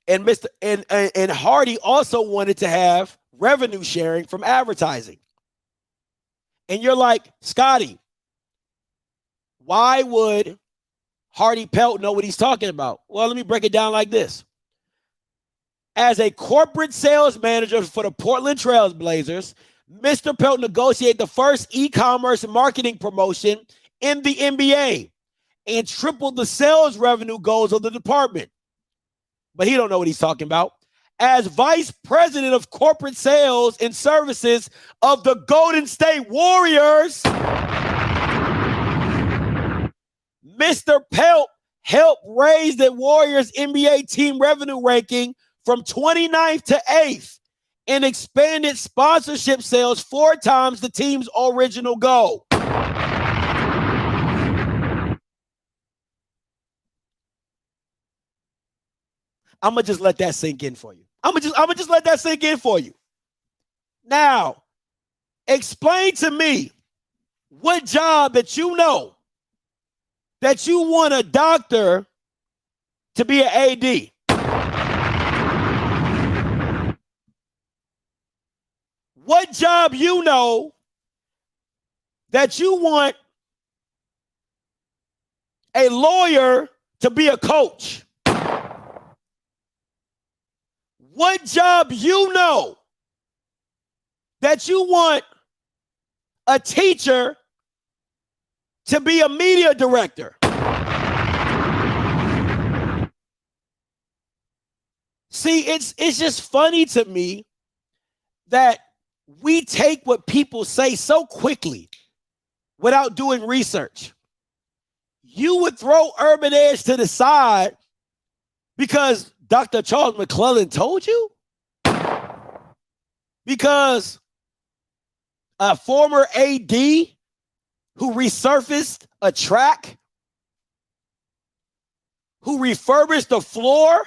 And and Hardy also wanted to have revenue sharing from advertising. And you're like, Scotty, why would Hardy Pelt know what he's talking about? Well, let me break it down like this. As a corporate sales manager for the Portland Trail Blazers, Mr. Pelt negotiated the first e-commerce marketing promotion in the NBA and tripled the sales revenue goals of the department. But he don't know what he's talking about. As vice president of corporate sales and services of the Golden State Warriors, Mr. Pelt helped raise the Warriors NBA team revenue ranking from 29th to 8th and expanded sponsorship sales 4 times the team's original goal. I'm going to just let that sink in for you. I'm going to just let that sink in for you. Now, explain to me what job that you know that you want a doctor to be an AD. What job you know that you want a lawyer to be a coach? What job you know that you want a teacher to be a media director? See, it's just funny to me that we take what people say so quickly without doing research. You would throw Urban Edge to the side because Dr. Charles McClelland told you? Because a former AD who resurfaced a track, who refurbished the floor,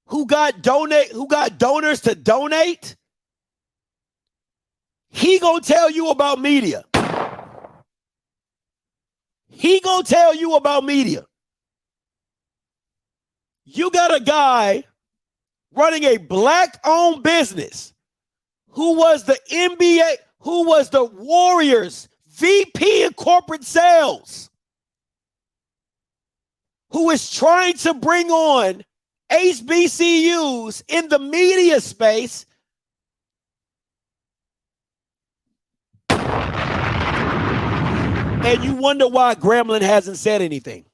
who got donors to donate, he gonna tell you about media. He gonna tell you about media. You got a guy running a black-owned business who was the NBA, who was the Warriors VP in corporate sales, who is trying to bring on HBCUs in the media space. And you wonder why Gremlin hasn't said anything.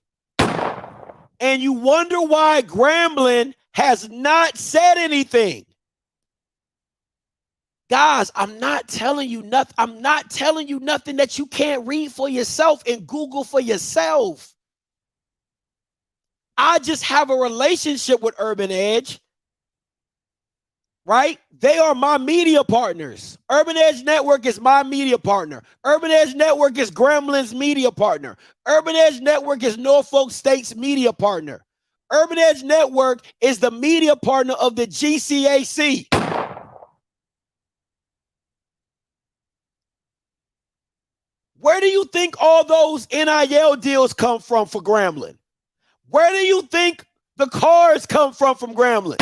And you wonder why Gremlin has not said anything. Guys, I'm not telling you nothing. I'm not telling you nothing that you can't read for yourself and Google for yourself. I just have a relationship with Urban Edge, right? They are my media partners. Urban Edge Network is my media partner. Urban Edge Network is Gremlin's media partner. Urban Edge Network is Norfolk State's media partner. Urban Edge Network is the media partner of the GCAC. Where do you think all those NIL deals come from for Gremlin? Where do you think the cars come from Grambling?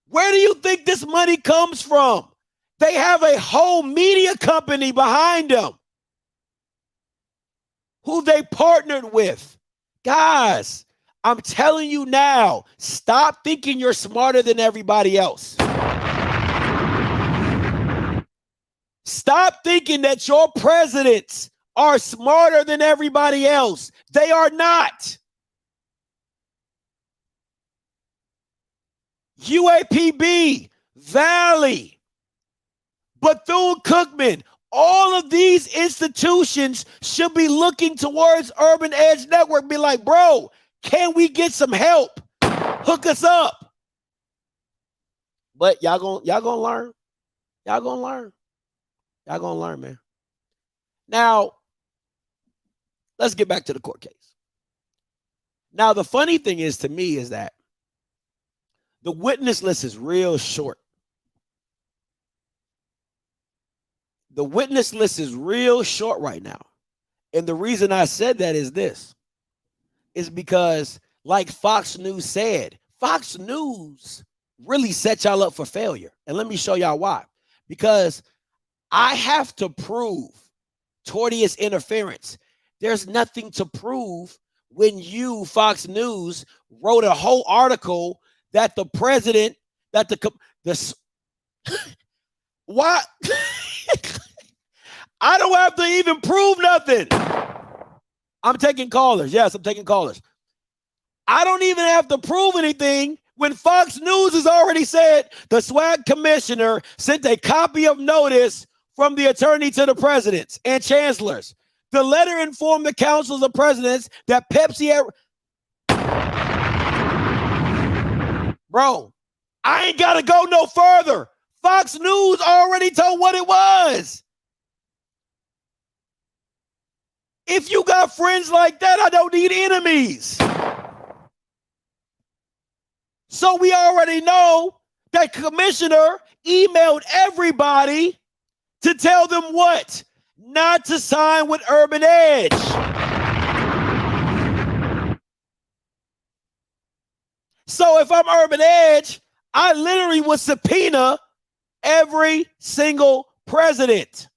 Where do you think this money comes from? They have a whole media company behind them who they partnered with. Guys, I'm telling you now, stop thinking you're smarter than everybody else. Stop thinking that your presidents are smarter than everybody else. They are not. UAPB, Valley, Bethune-Cookman, all of these institutions should be looking towards Urban Edge Network, be like, bro, can we get some help? Hook us up. But y'all gonna learn. Y'all gonna learn. Y'all gonna learn, man. Now, let's get back to the court case. Now, the funny thing is to me is that the witness list is real short. The witness list is real short right now. And the reason I said that is this. Is because, like Fox News said, Fox News really set y'all up for failure. And let me show y'all why. Because I have to prove tortious interference. There's nothing to prove when you, Fox News, wrote a whole article that the president, that why? I don't have to even prove nothing. I'm taking callers. Yes, I'm taking callers. I don't even have to prove anything when Fox News has already said the SWAC commissioner sent a copy of notice from the attorney to the presidents and chancellors. The letter informed the councils of presidents that Pepsi had... Bro, I ain't got to go no further. Fox News already told what it was. If you got friends like that, I don't need enemies. So we already know that commissioner emailed everybody to tell them what? Not to sign with Urban Edge. So if I'm Urban Edge, I literally would subpoena every single president.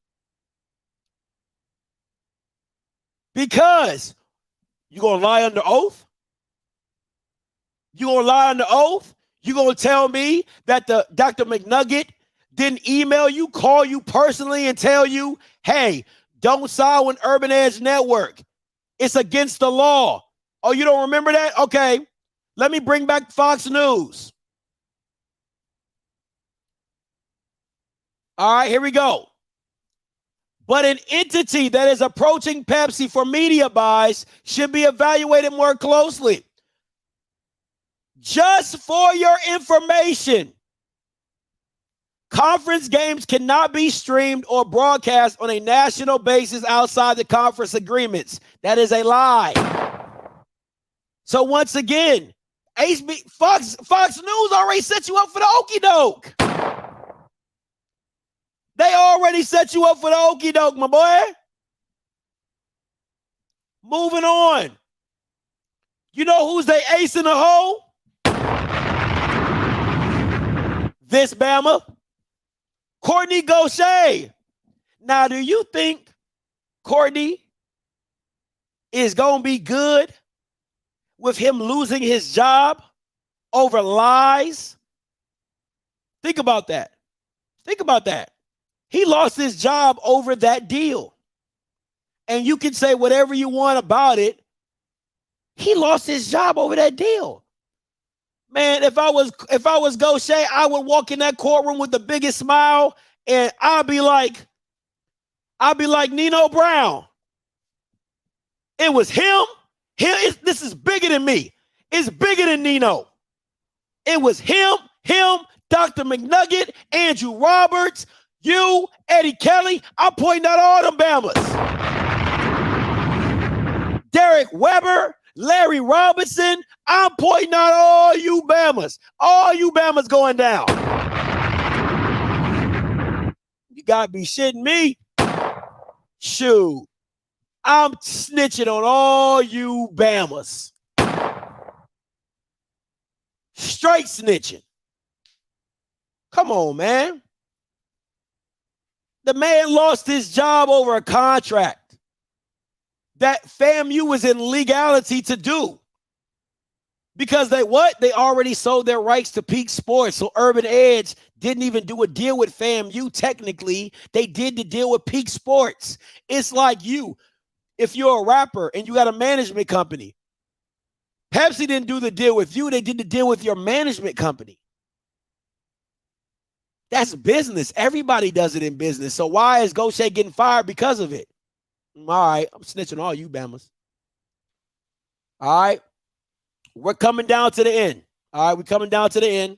Because you gonna lie under oath? You gonna lie under oath? You gonna tell me that the Dr. McNugget didn't email you, call you personally and tell you, hey, don't sign with Urban Edge Network. It's against the law. Oh, you don't remember that? Okay, let me bring back Fox News. All right, here we go. But an entity that is approaching Pepsi for media buys should be evaluated more closely. Just for your information, conference games cannot be streamed or broadcast on a national basis outside the conference agreements. That is a lie. So once again, Fox News already set you up for the okie doke. They already set you up for the okie doke, my boy. Moving on. You know who's the ace in the hole? This Bama. Courtney Gaucher. Now, do you think Courtney is going to be good with him losing his job over lies? Think about that. Think about that. He lost his job over that deal. And you can say whatever you want about it. He lost his job over that deal. Man, if I was Gaucher, I would walk in that courtroom with the biggest smile and I'd be like Nino Brown. It was him. This is bigger than me. It's bigger than Nino. It was him, Dr. McNugget, Andrew Roberts, you, Eddie Kelly. I'm pointing out all them Bamas. Derek Weber, Larry Robinson. I'm pointing out all you Bamas. All you Bamas going down. You gotta be shitting me. Shoot. I'm snitching on all you Bamas. Straight snitching. Come on, man. The man lost his job over a contract that FAMU was in legality to do. Because they already sold their rights to Peak Sports. So Urban Edge didn't even do a deal with FAMU. Technically, they did the deal with Peak Sports. It's like you, if you're a rapper and you got a management company, Pepsi didn't do the deal with you. They did the deal with your management company. That's business. Everybody does it in business. So why is Goshe getting fired because of it? All right, I'm snitching all you Bamas. All right. We're coming down to the end. All right, we're coming down to the end.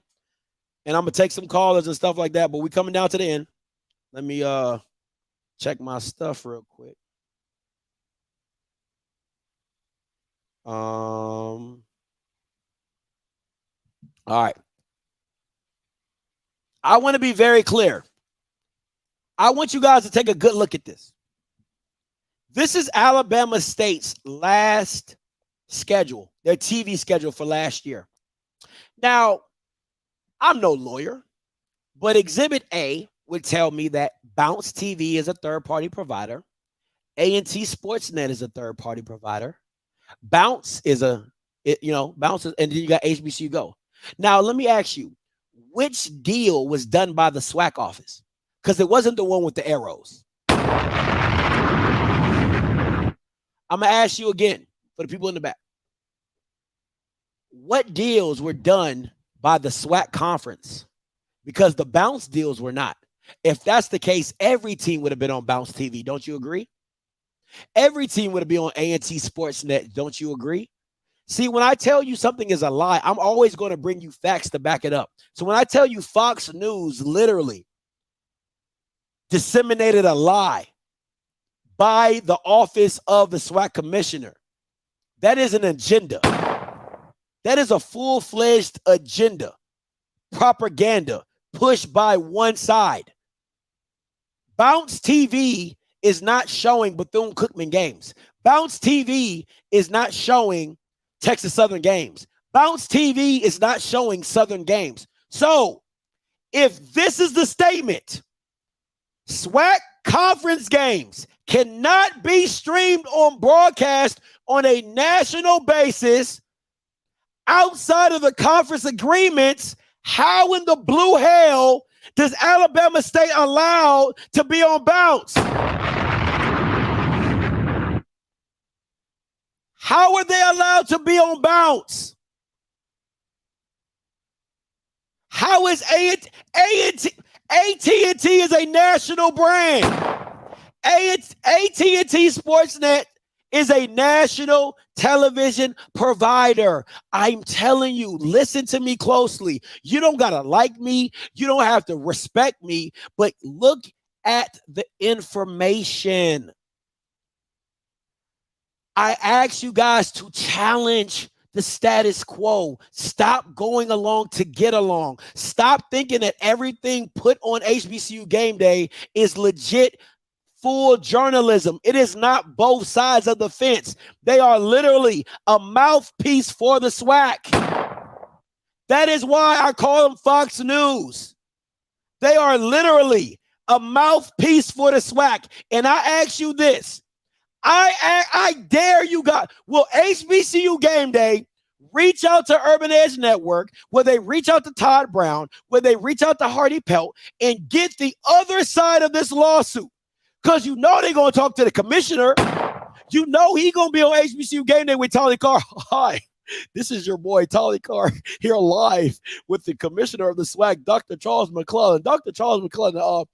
And I'm going to take some callers and stuff like that, but we're coming down to the end. Let me check my stuff real quick. All right. I want to be very clear. I want you guys to take a good look at this. This is Alabama State's last schedule, their TV schedule for last year. Now, I'm no lawyer, but Exhibit A would tell me that Bounce TV is a third-party provider. A&T Sportsnet is a third-party provider. Bounce is Bounce is, and then you got HBCU Go. Now, let me ask you, which deal was done by the SWAC office? Because it wasn't the one with the arrows. I'm going to ask you again for the people in the back. What deals were done by the SWAC conference? Because the Bounce deals were not. If that's the case, every team would have been on Bounce TV. Don't you agree? Every team would have been on A&T Sportsnet. Don't you agree? See, when I tell you something is a lie, I'm always going to bring you facts to back it up. So when I tell you Fox News literally disseminated a lie by the office of the SWAC commissioner, that is an agenda. That is a full-fledged agenda, propaganda pushed by one side. Bounce TV is not showing Bethune-Cookman games. Bounce TV is not showing Texas Southern games. Bounce TV is not showing Southern games. So if this is the statement, SWAC conference games cannot be streamed on broadcast on a national basis outside of the conference agreements, how in the blue hell does Alabama State allow to be on Bounce? How are they allowed to be on Bounce? How is AT&T is a national brand? AT&T Sportsnet is a national television provider. I'm telling you, listen to me closely. You don't got to like me. You don't have to respect me, but look at the information. I ask you guys to challenge the status quo. Stop going along to get along. Stop thinking that everything put on HBCU Game Day is legit full journalism. It is not both sides of the fence. They are literally a mouthpiece for the SWAC. That is why I call them Fox News. They are literally a mouthpiece for the SWAC. And I ask you this. I dare you guys. Will HBCU Game Day reach out to Urban Edge Network? Will they reach out to Todd Brown? Will they reach out to Hardy Pelt and get the other side of this lawsuit? Because you know they're going to talk to the commissioner. You know he's going to be on HBCU Game Day with Tolly Carr. Hi, this is your boy Tolly Carr here live with the commissioner of the SWAC, Dr. Charles McClelland. Dr. Charles McClelland,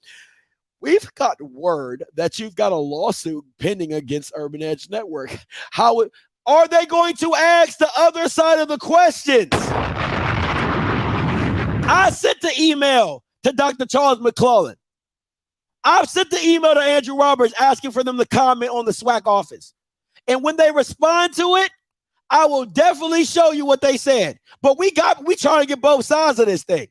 we've got word that you've got a lawsuit pending against Urban Edge Network. How are they going to ask the other side of the questions? I sent the email to Dr. Charles McClelland. I've sent the email to Andrew Roberts asking for them to comment on the SWAC office. And when they respond to it, I will definitely show you what they said. But we trying to get both sides of this thing.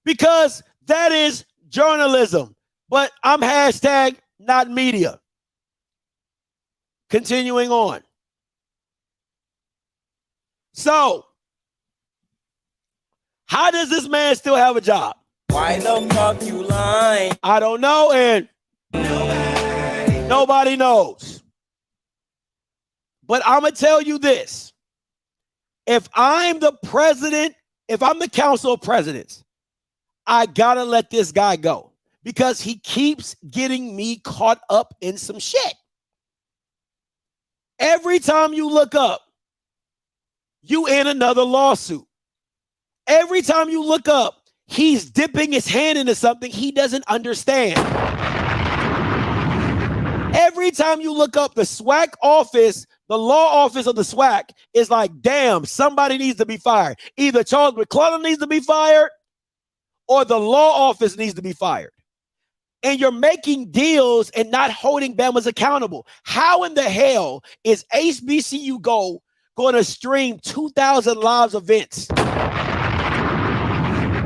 Because that is journalism. But I'm hashtag not media. Continuing on. So, how does this man still have a job? Why the fuck you lying? I don't know, and nobody knows. But I'm going to tell you this. If I'm the president, if I'm the council of presidents, I got to let this guy go because he keeps getting me caught up in some shit. Every time you look up, you in another lawsuit. Every time you look up, he's dipping his hand into something he doesn't understand. Every time you look up the SWAC office, the law office of the SWAC is like, damn, somebody needs to be fired. Either Charles McClelland needs to be fired or the law office needs to be fired. And you're making deals and not holding Bama's accountable. How in the hell is HBCU Go going to stream 2,000 live events?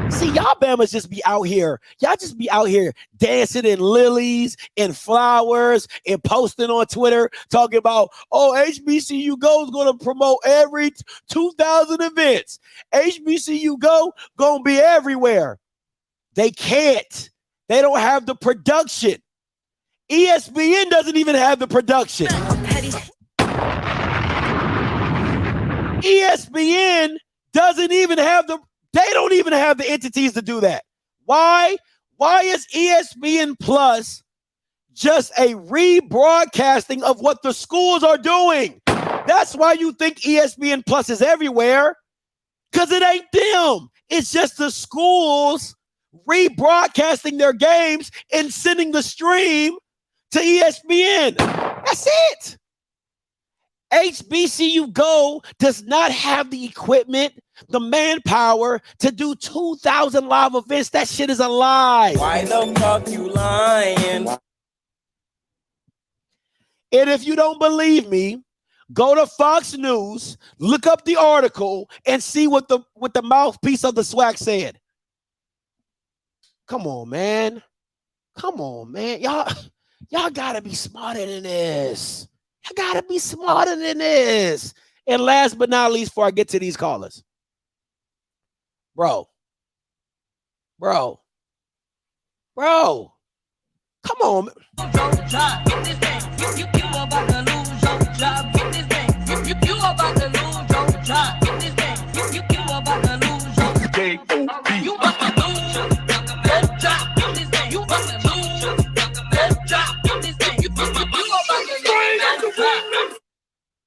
See, y'all Bamas just be out here. Y'all just be out here dancing in lilies and flowers and posting on Twitter talking about, oh, HBCU Go is going to promote every 2,000 events. HBCU Go going to be everywhere. They can't. They don't have the production. ESPN doesn't even have the production. ESPN doesn't even have they don't even have the entities to do that. Why? Why is ESPN Plus just a rebroadcasting of what the schools are doing? That's why you think ESPN Plus is everywhere, because it ain't them. It's just the schools rebroadcasting their games and sending the stream to ESPN. That's it. HBCU Go does not have the equipment, the manpower to do 2,000 live events. That shit is a lie. Why the fuck you lying? And if you don't believe me, go to Fox News, look up the article, and see what the mouthpiece of the SWAC said. Come on, man. Come on, man. Y'all gotta be smarter than this. I gotta be smarter than this. And last but not least, before I get to these callers, bro, come on.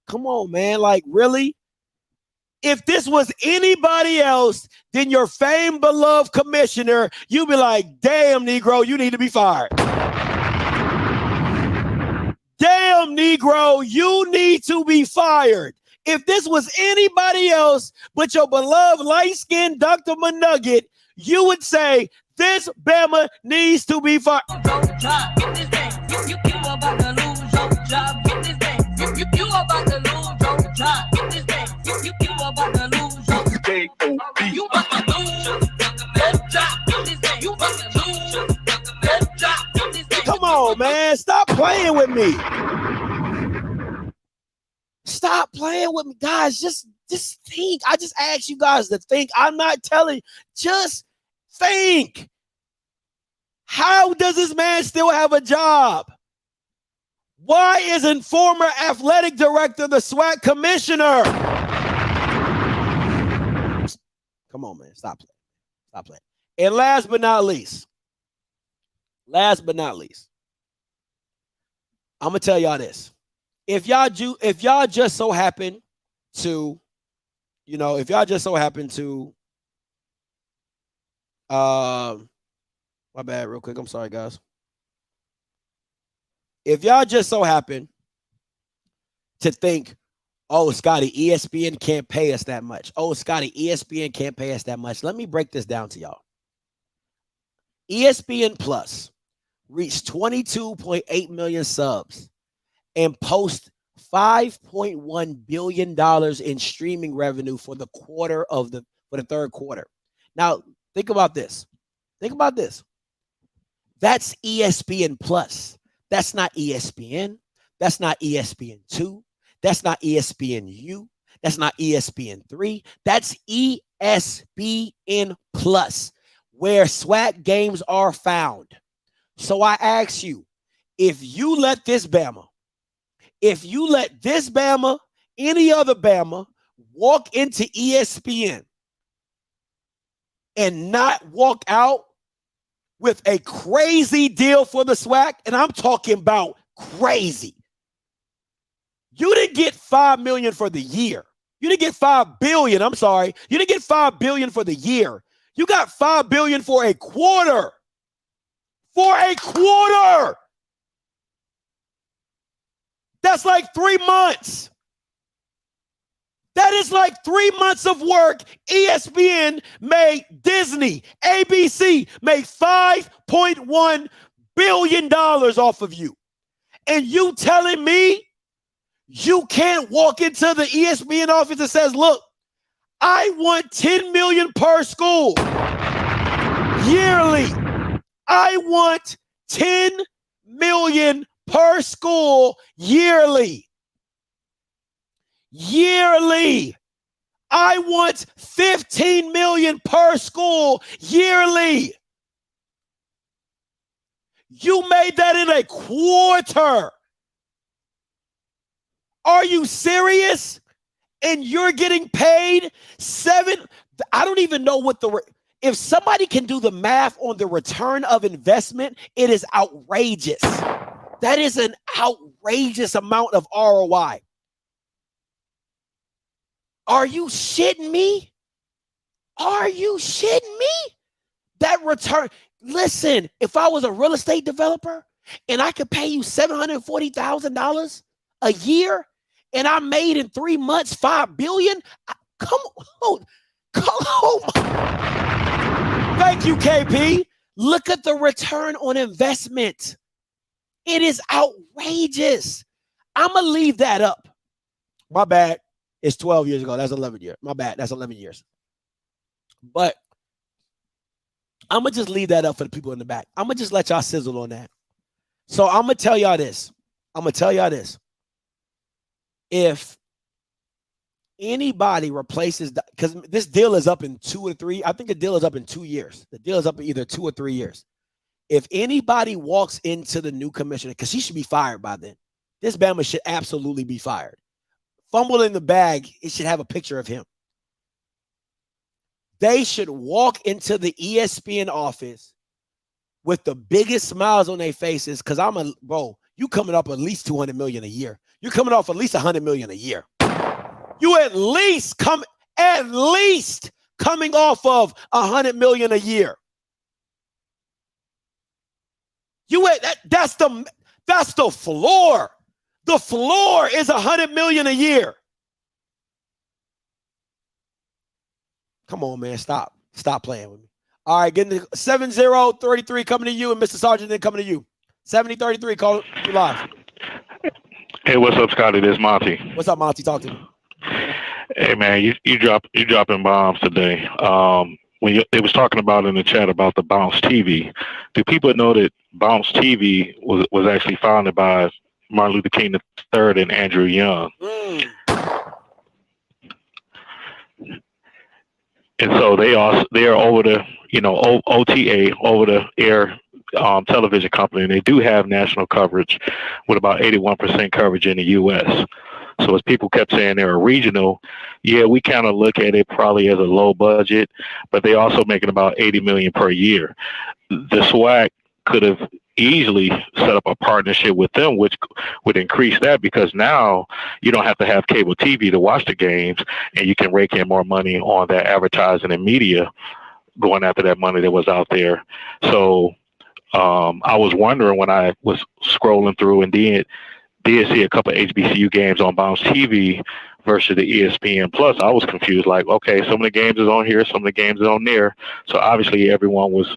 Come on, man. Like, really? If this was anybody else than your famed beloved commissioner, you'd be like, damn, Negro, you need to be fired. Damn, Negro, you need to be fired. If this was anybody else but your beloved light-skinned Dr. McNugget, you would say, this Bama needs to be fired. Come on, man. Stop playing with me. Stop playing with me. Guys, just think. I just asked you guys to think. I'm not telling you. Just think. How does this man still have a job? Why isn't former athletic director the SWAC commissioner? Come on, man. Stop playing. Stop playing. And last but not least, I'm going to tell y'all this. If y'all just so happen to, my bad, real quick. I'm sorry, guys. If y'all just so happen to think, oh, Scotty, ESPN can't pay us that much. Oh, Scotty, ESPN can't pay us that much. Let me break this down to y'all. ESPN Plus reached 22.8 million subs and post $5.1 billion in streaming revenue for the third quarter. Now, think about this. That's ESPN Plus. That's not ESPN. That's not ESPN2. That's not ESPNU. That's not ESPN3. That's ESPN Plus, where SWAC games are found. So I ask you, if you let this Bama, any other Bama, walk into ESPN and not walk out with a crazy deal for the SWAC, and I'm talking about crazy. You didn't get $5 million for the year. You didn't get $5 billion. I'm sorry. You didn't get $5 billion for the year. You got $5 billion for a quarter. For a quarter. That's like 3 months. That is like 3 months of work. ESPN made Disney, ABC made $5.1 billion off of you. And you telling me you can't walk into the ESPN office and says, look, I want $10 million per school yearly. I want $10 million per school yearly. Yearly. I want $15 million per school yearly. You made that in a quarter. Are you serious? And you're getting paid I don't even know what if somebody can do the math on the return of investment, it is outrageous. That is an outrageous amount of ROI. Are you shitting me? Are you shitting me? That return, listen, if I was a real estate developer and I could pay you $740,000 a year and I made in 3 months $5 billion, come on. Thank you, KP. Look at the return on investment. It is outrageous. I'm going to leave that up. My bad. It's 12 years ago. That's 11 years. My bad. That's 11 years. But I'm going to just leave that up for the people in the back. I'm going to just let y'all sizzle on that. So I'm going to tell y'all this. If anybody replaces, because this deal is up in 2 or 3, I think the deal is up in 2 years. The deal is up in either 2 or 3 years. If anybody walks into the new commissioner, because he should be fired by then, this Bama should absolutely be fired. Fumble in the bag, it should have a picture of him. They should walk into the ESPN office with the biggest smiles on their faces, because you coming up at least $200 million a year. You're coming off at least $100 million a year. You at least coming off of $100 million a year. That's the floor. The floor is $100 million a year. Come on, man. Stop playing with me. All right, getting to 7033 coming to you, and Mr. Sergeant then coming to you. 7033, call you live. Hey, what's up, Scotty? This is Monty. What's up, Monty? Talk to me. Hey, man, you dropping bombs today. When they was talking about in the chat about the Bounce TV, do people know that Bounce TV was actually founded by Martin Luther King III and Andrew Young? And so they are over the OTA, over the air television company, and they do have national coverage with about 81% coverage in the U.S. So as people kept saying they're a regional, yeah, we kind of look at it probably as a low budget, but they're also making about $80 million per year. The SWAC could have easily set up a partnership with them, which would increase that, because now you don't have to have cable TV to watch the games, and you can rake in more money on that advertising and media going after that money that was out there. So I was wondering when I was scrolling through and did see a couple of HBCU games on Bounce TV versus the ESPN Plus. I was confused, like, okay, some of the games is on here, some of the games is on there. So obviously everyone was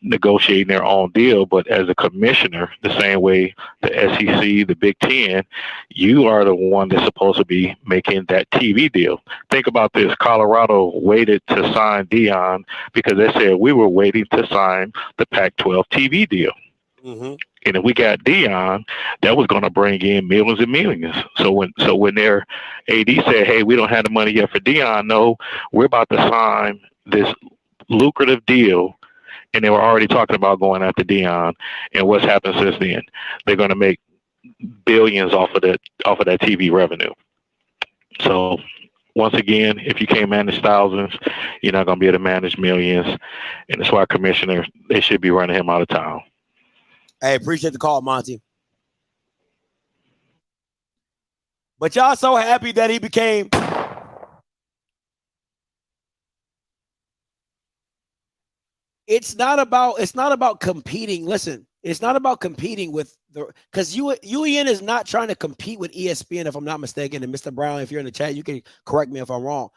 negotiating their own deal, but as a commissioner, the same way the SEC, the Big Ten, you are the one that's supposed to be making that TV deal. Think about this. Colorado waited to sign Dion because they said we were waiting to sign the Pac-12 TV deal. Mm-hmm. And if we got Dion, that was going to bring in millions and millions. So when their AD said, "Hey, we don't have the money yet for Dion," no, we're about to sign this lucrative deal, and they were already talking about going after Dion. And what's happened since then? They're going to make billions off of that TV revenue. So once again, if you can't manage thousands, you're not going to be able to manage millions. And that's why commissioner, they should be running him out of town. Hey, appreciate the call, Monty. But y'all so happy that he became. It's not about competing. Listen, it's not about competing with because UEN is not trying to compete with ESPN, if I'm not mistaken. And Mr. Brown, if you're in the chat, you can correct me if I'm wrong.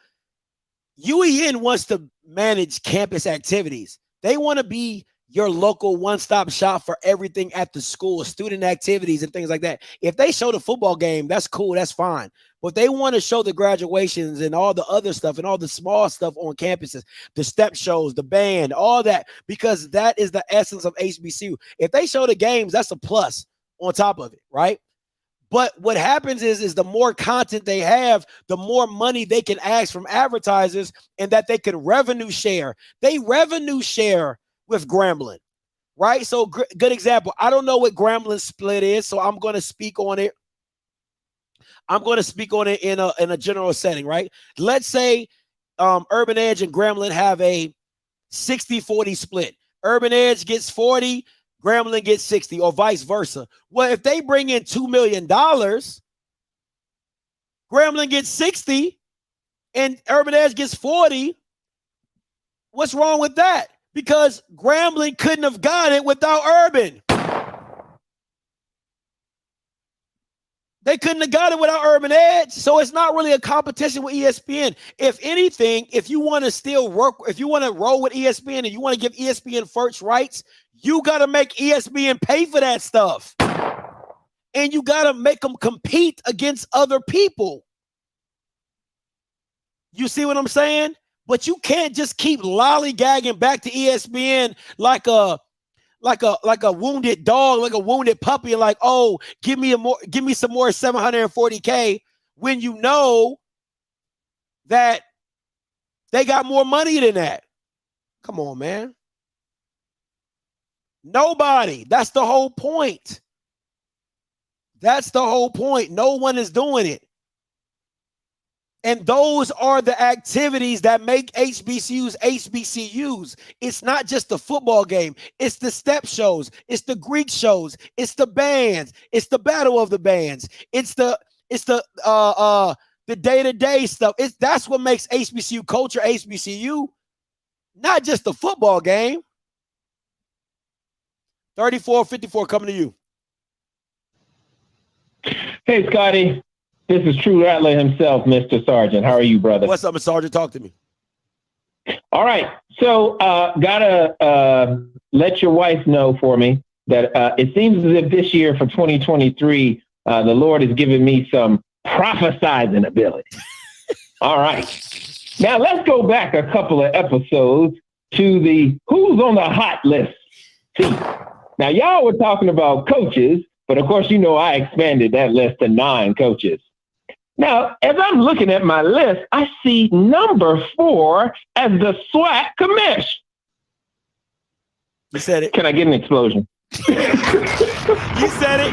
UEN wants to manage campus activities. They want to be your local one-stop shop for everything at the school, student activities and things like that. If they show the football game, that's cool, that's fine. But they want to show the graduations and all the other stuff and all the small stuff on campuses, the step shows, the band, all that, because that is the essence of HBCU. If they show the games, that's a plus on top of it, right? But what happens is the more content they have, the more money they can ask from advertisers and that they can revenue share. They revenue share with Grambling, right? So good example. I don't know what Grambling's split is, so I'm going to speak on it. I'm going to speak on it in a general setting, right? Let's say Urban Edge and Grambling have a 60-40 split. Urban Edge gets 40, Grambling gets 60, or vice versa. Well, if they bring in $2 million, Grambling gets 60 and Urban Edge gets 40. What's wrong with that? Because Grambling couldn't have got it without Urban. They couldn't have got it without Urban Edge. So it's not really a competition with ESPN. If anything, if you want to still work, if you want to roll with ESPN and you want to give ESPN first rights, you got to make ESPN pay for that stuff. And you got to make them compete against other people. You see what I'm saying? But you can't just keep lollygagging back to ESPN like a wounded dog, like a wounded puppy, like, oh, give me some more $740K when you know that they got more money than that. Come on, man. Nobody. That's the whole point. That's the whole point. No one is doing it. And those are the activities that make HBCUs HBCUs. It's not just the football game. It's the step shows. It's the Greek shows. It's the bands. It's the battle of the bands. It's the day-to-day stuff. That's what makes HBCU culture HBCU, not just the football game. 3454 coming to you. Hey, Scotty. This is True Rattler himself, Mr. Sergeant. How are you, brother? What's up, Mr. Sergeant? Talk to me. All right. So gotta let your wife know for me that it seems as if this year for 2023, the Lord has given me some prophesizing ability. All right. Now let's go back a couple of episodes to the who's on the hot list. See, now y'all were talking about coaches, but of course, you know, I expanded that list to 9 coaches. Now, as I'm looking at my list, I see number 4 as the SWAC commish. You said it. Can I get an explosion? You said it.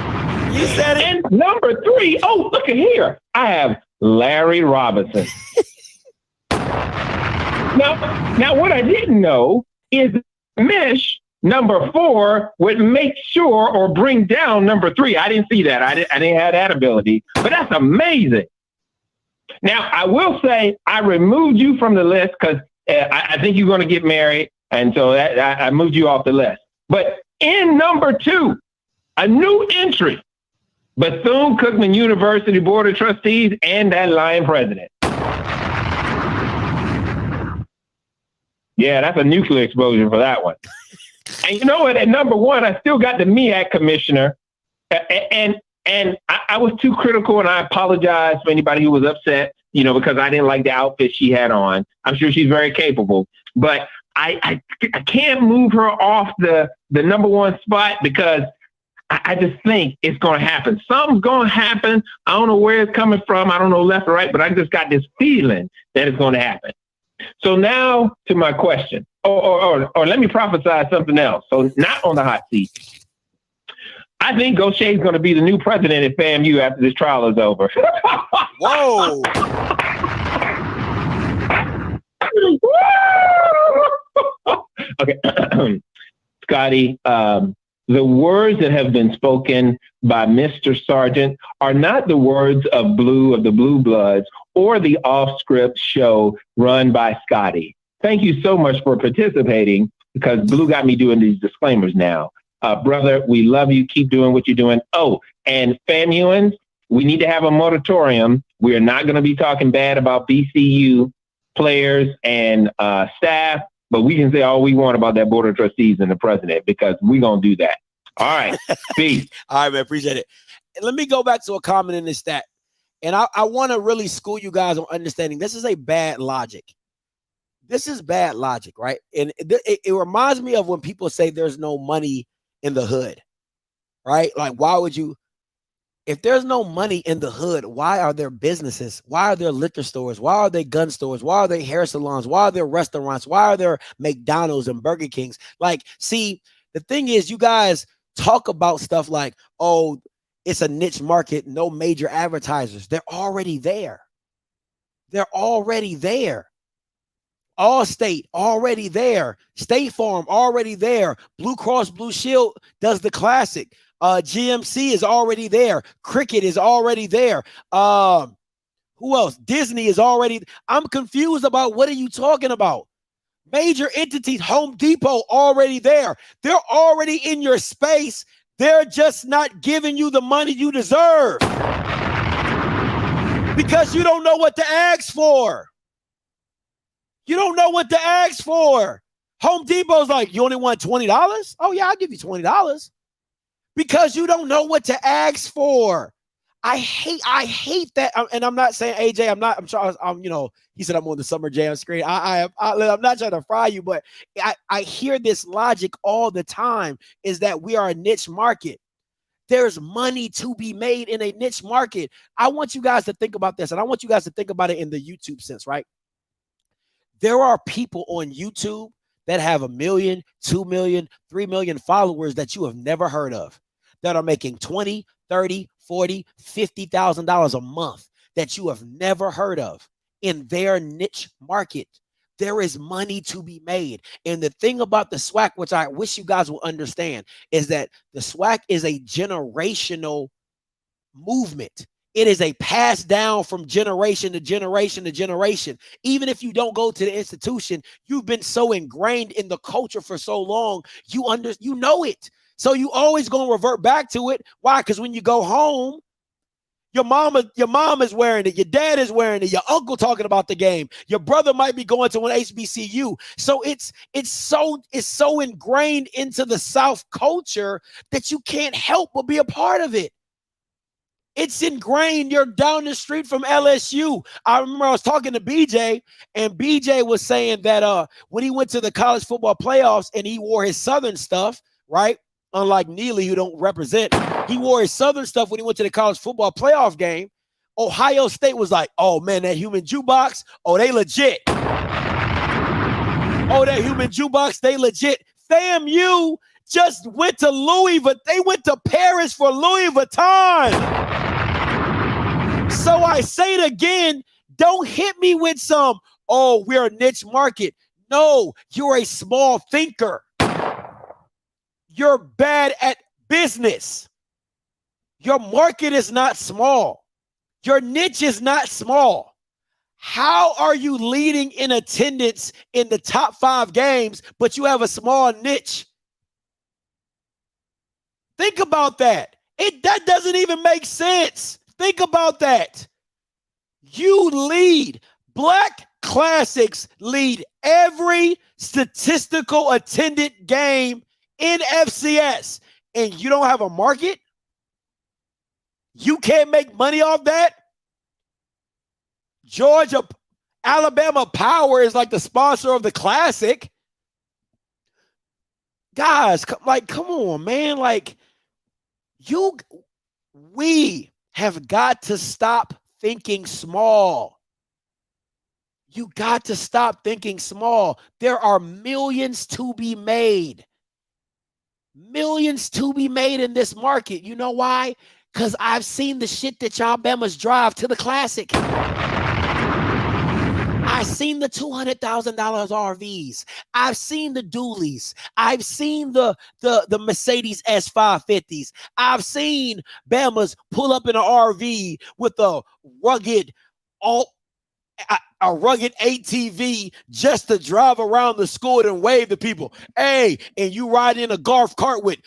You said it. And number 3, oh, look at here. I have Larry Robinson. Now, what I didn't know is Mish number 4 would make sure or bring down number 3. I didn't see that. I didn't have that ability, but that's amazing. Now, I will say I removed you from the list because I think you're going to get married. And so I moved you off the list. But in number 2, a new entry, Bethune-Cookman University Board of Trustees and that Lion president. Yeah, that's a nuclear explosion for that one. And you know what? At number 1, I still got the MEAC commissioner. And I was too critical, and I apologize for anybody who was upset, you know, because I didn't like the outfit she had on. I'm sure she's very capable. But I can't move her off the number 1 spot because I just think it's going to happen. Something's going to happen. I don't know where it's coming from. I don't know left or right, but I just got this feeling that it's going to happen. So now to my question, or let me prophesy something else. So not on the hot seat. I think Gaucher's going to be the new president at FAMU after this trial is over. Whoa. Okay. Scotty, the words that have been spoken by Mr. Sargent are not the words of the Blue Bloods or the off-script show run by Scotty. Thank you so much for participating, because Blue got me doing these disclaimers now. Brother, we love you. Keep doing what you're doing. Oh, and FAMUans, we need to have a moratorium. We are not going to be talking bad about BCU players and staff, but we can say all we want about that board of trustees and the president, because we're going to do that. All right. Peace. All right, man. Appreciate it. And let me go back to a comment in this stat. And I want to really school you guys on understanding this is a bad logic. This is bad logic, right? And it reminds me of when people say there's no money in the hood, right? Like, why would you, if there's no money in the hood, why are there businesses? Why are there liquor stores? Why are there gun stores? Why are there hair salons? Why are there restaurants? Why are there McDonald's and Burger Kings? Like, see, the thing is, you guys talk about stuff like, oh, it's a niche market, no major advertisers. They're already there. They're already there. Allstate already there. State Farm already there. Blue Cross Blue Shield does the classic. GMC is already there. Cricket is already there. Who else? Disney is already. I'm confused about what are you talking about? Major entities, Home Depot already there. They're already in your space. They're just not giving you the money you deserve because you don't know what to ask for. You don't know what to ask for. Home Depot's like, you only want $20? Oh, yeah, I'll give you $20 because you don't know what to ask for. I hate that. And I'm not saying, AJ, I'm trying, he said I'm on the Summer Jam screen. I'm not trying to fry you, but I hear this logic all the time is that we are a niche market. There's money to be made in a niche market. I want you guys to think about this, and I want you guys to think about it in the YouTube sense, right? There are people on YouTube that have 1 million, 2 million, 3 million followers that you have never heard of, that are making $20, $30, $40, $50,000 a month that you have never heard of in their niche market. There is money to be made. And the thing about the SWAC, which I wish you guys will understand, is that the SWAC is a generational movement. It is a pass down from generation to generation to generation. Even if you don't go to the institution, you've been so ingrained in the culture for so long, you know it. So you always going to revert back to it. Why? Because when you go home, your mom is wearing it. Your dad is wearing it. Your uncle talking about the game. Your brother might be going to an HBCU. So it's so ingrained into the South culture that you can't help but be a part of it. It's ingrained. You're down the street from LSU. I remember I was talking to BJ, and BJ was saying that when he went to the college football playoffs and he wore his Southern stuff, right? Unlike Neely, who don't represent, he wore his Southern stuff when he went to the college football playoff game. Ohio State was like, oh, man, that human jukebox, oh, they legit. Oh, that human jukebox, they legit. FAMU just went to Louis Vuitton. They went to Paris for Louis Vuitton. So I say it again, don't hit me with some, oh, we're a niche market. No, you're a small thinker. You're bad at business. Your market is not small. Your niche is not small. How are you leading in attendance in the top 5 games, but you have a small niche? Think about that. That doesn't even make sense. Think about that. You lead. Black Classics lead every statistical attended game in FCS, and you don't have a market? You can't make money off that? Georgia, Alabama Power is like the sponsor of the Classic. Guys, come on, man. Like, We have got to stop thinking small. You got to stop thinking small. There are millions to be made. Millions to be made in this market. You know why? Because I've seen the shit that y'all Bamas drive to the Classic. I've seen the $200,000 RVs. I've seen the dualies. I've seen the Mercedes S550s. I've seen Bamas pull up in an RV with a rugged ATV just to drive around the school and wave to people. Hey, and you ride in a golf cart with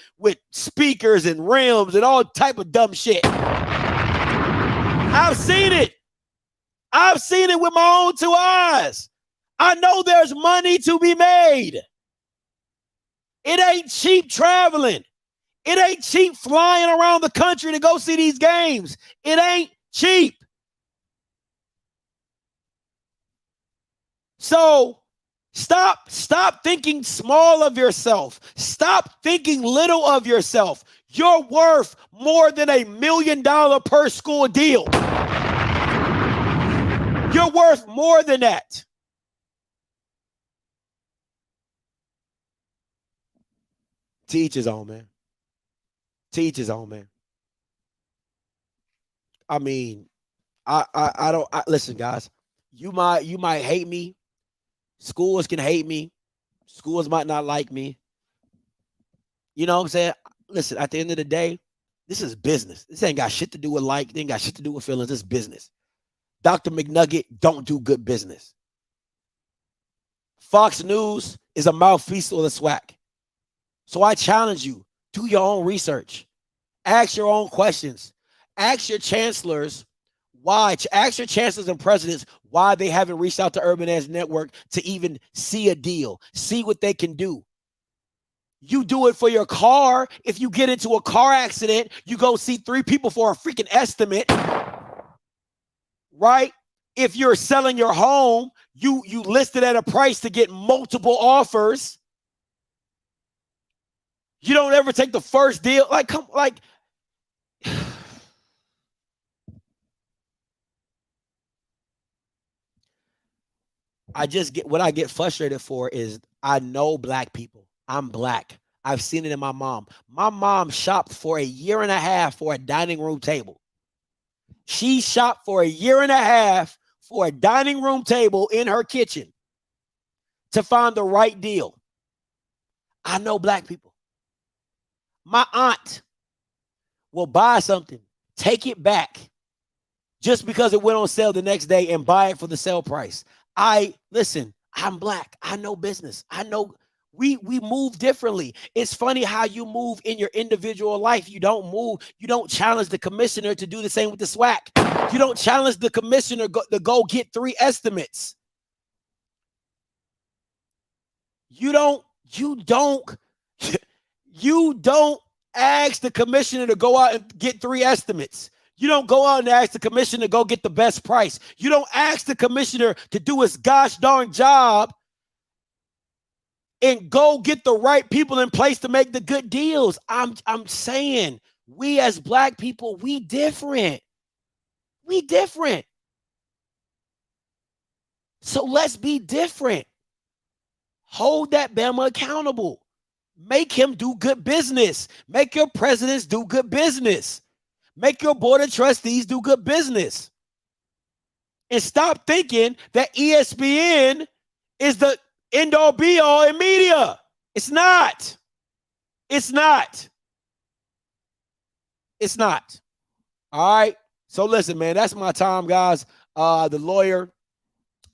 speakers and rims and all type of dumb shit. I've seen it. I've seen it with my own 2 eyes. I know there's money to be made. It ain't cheap traveling. It ain't cheap flying around the country to go see these games. It ain't cheap. So stop thinking small of yourself. Stop thinking little of yourself. You're worth more than $1 million per school deal. You're worth more than that. Teach his own, man. Teach his own, man. I mean, I don't listen, guys. You might hate me. Schools can hate me. Schools might not like me. You know what I'm saying? Listen, at the end of the day, this is business. This ain't got shit to do with like. It ain't got shit to do with feelings. This is business. Dr. McNugget don't do good business. Fox News is a mouthpiece of the SWAC. So I challenge you, do your own research. Ask your own questions. Ask your chancellors why. Ask your chancellors and presidents why they haven't reached out to Urban Edge Network to even see a deal, see what they can do. You do it for your car. If you get into a car accident, you go see 3 people for a freaking estimate. Right? If you're selling your home, you list it at a price to get multiple offers. You don't ever take the first deal. I get frustrated for is I know black people. I'm black. I've seen it in my mom. My mom shopped for 1.5 years for a dining room table. She shopped for 1.5 years for a dining room table in her kitchen to find the right deal. I know black people. My aunt will buy something, take it back just because it went on sale the next day and buy it for the sale price. Listen, I'm black. I know business. I know we move differently. It's funny how you move in your individual life. You don't move. You don't challenge the commissioner to do the same with the SWAC. You don't challenge the commissioner to go get 3 estimates. You don't ask the commissioner to go out and get 3 estimates. You don't go out and ask the commissioner to go get the best price. You don't ask the commissioner to do his gosh darn job and go get the right people in place to make the good deals. I'm saying we as black people, we different. We different. So let's be different. Hold that Bama accountable. Make him do good business. Make your presidents do good business. Make your board of trustees do good business. And stop thinking that ESPN is the end-all be-all in media. It's not. It's not. It's not. All right? So listen, man, that's my time, guys. The lawyer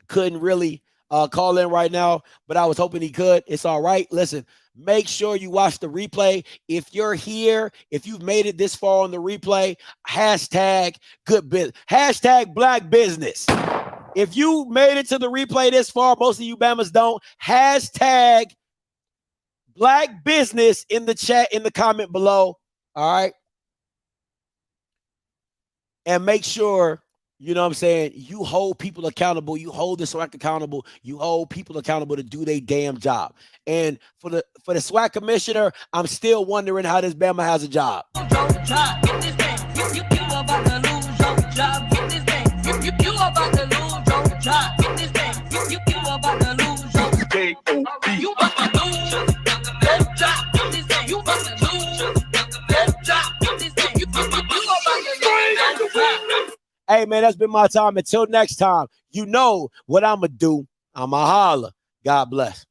couldn't really call in right now, but I was hoping he could. It's all right. Listen, make sure you watch the replay. If you're here, if you've made it this far on the replay, hashtag good business, hashtag black business. If you made it to the replay this far, most of you Bamas don't, hashtag black business in the chat, in the comment below. All right. And make sure, you know what I'm saying, you hold people accountable. You hold the SWAC accountable. You hold people accountable to do their damn job. And for the SWAC commissioner, I'm still wondering how this Bama has a job. your job. Get this thing. You about to lose your job. Get this thing. You about to lose your job. Get this thing. You about to lose your J-O-B. You about to lose your job. Get this thing. You about to lose your job. Get this thing. You about to lose your job. Hey, man, that's been my time. Until next time, you know what I'ma do. I'ma holler. God bless.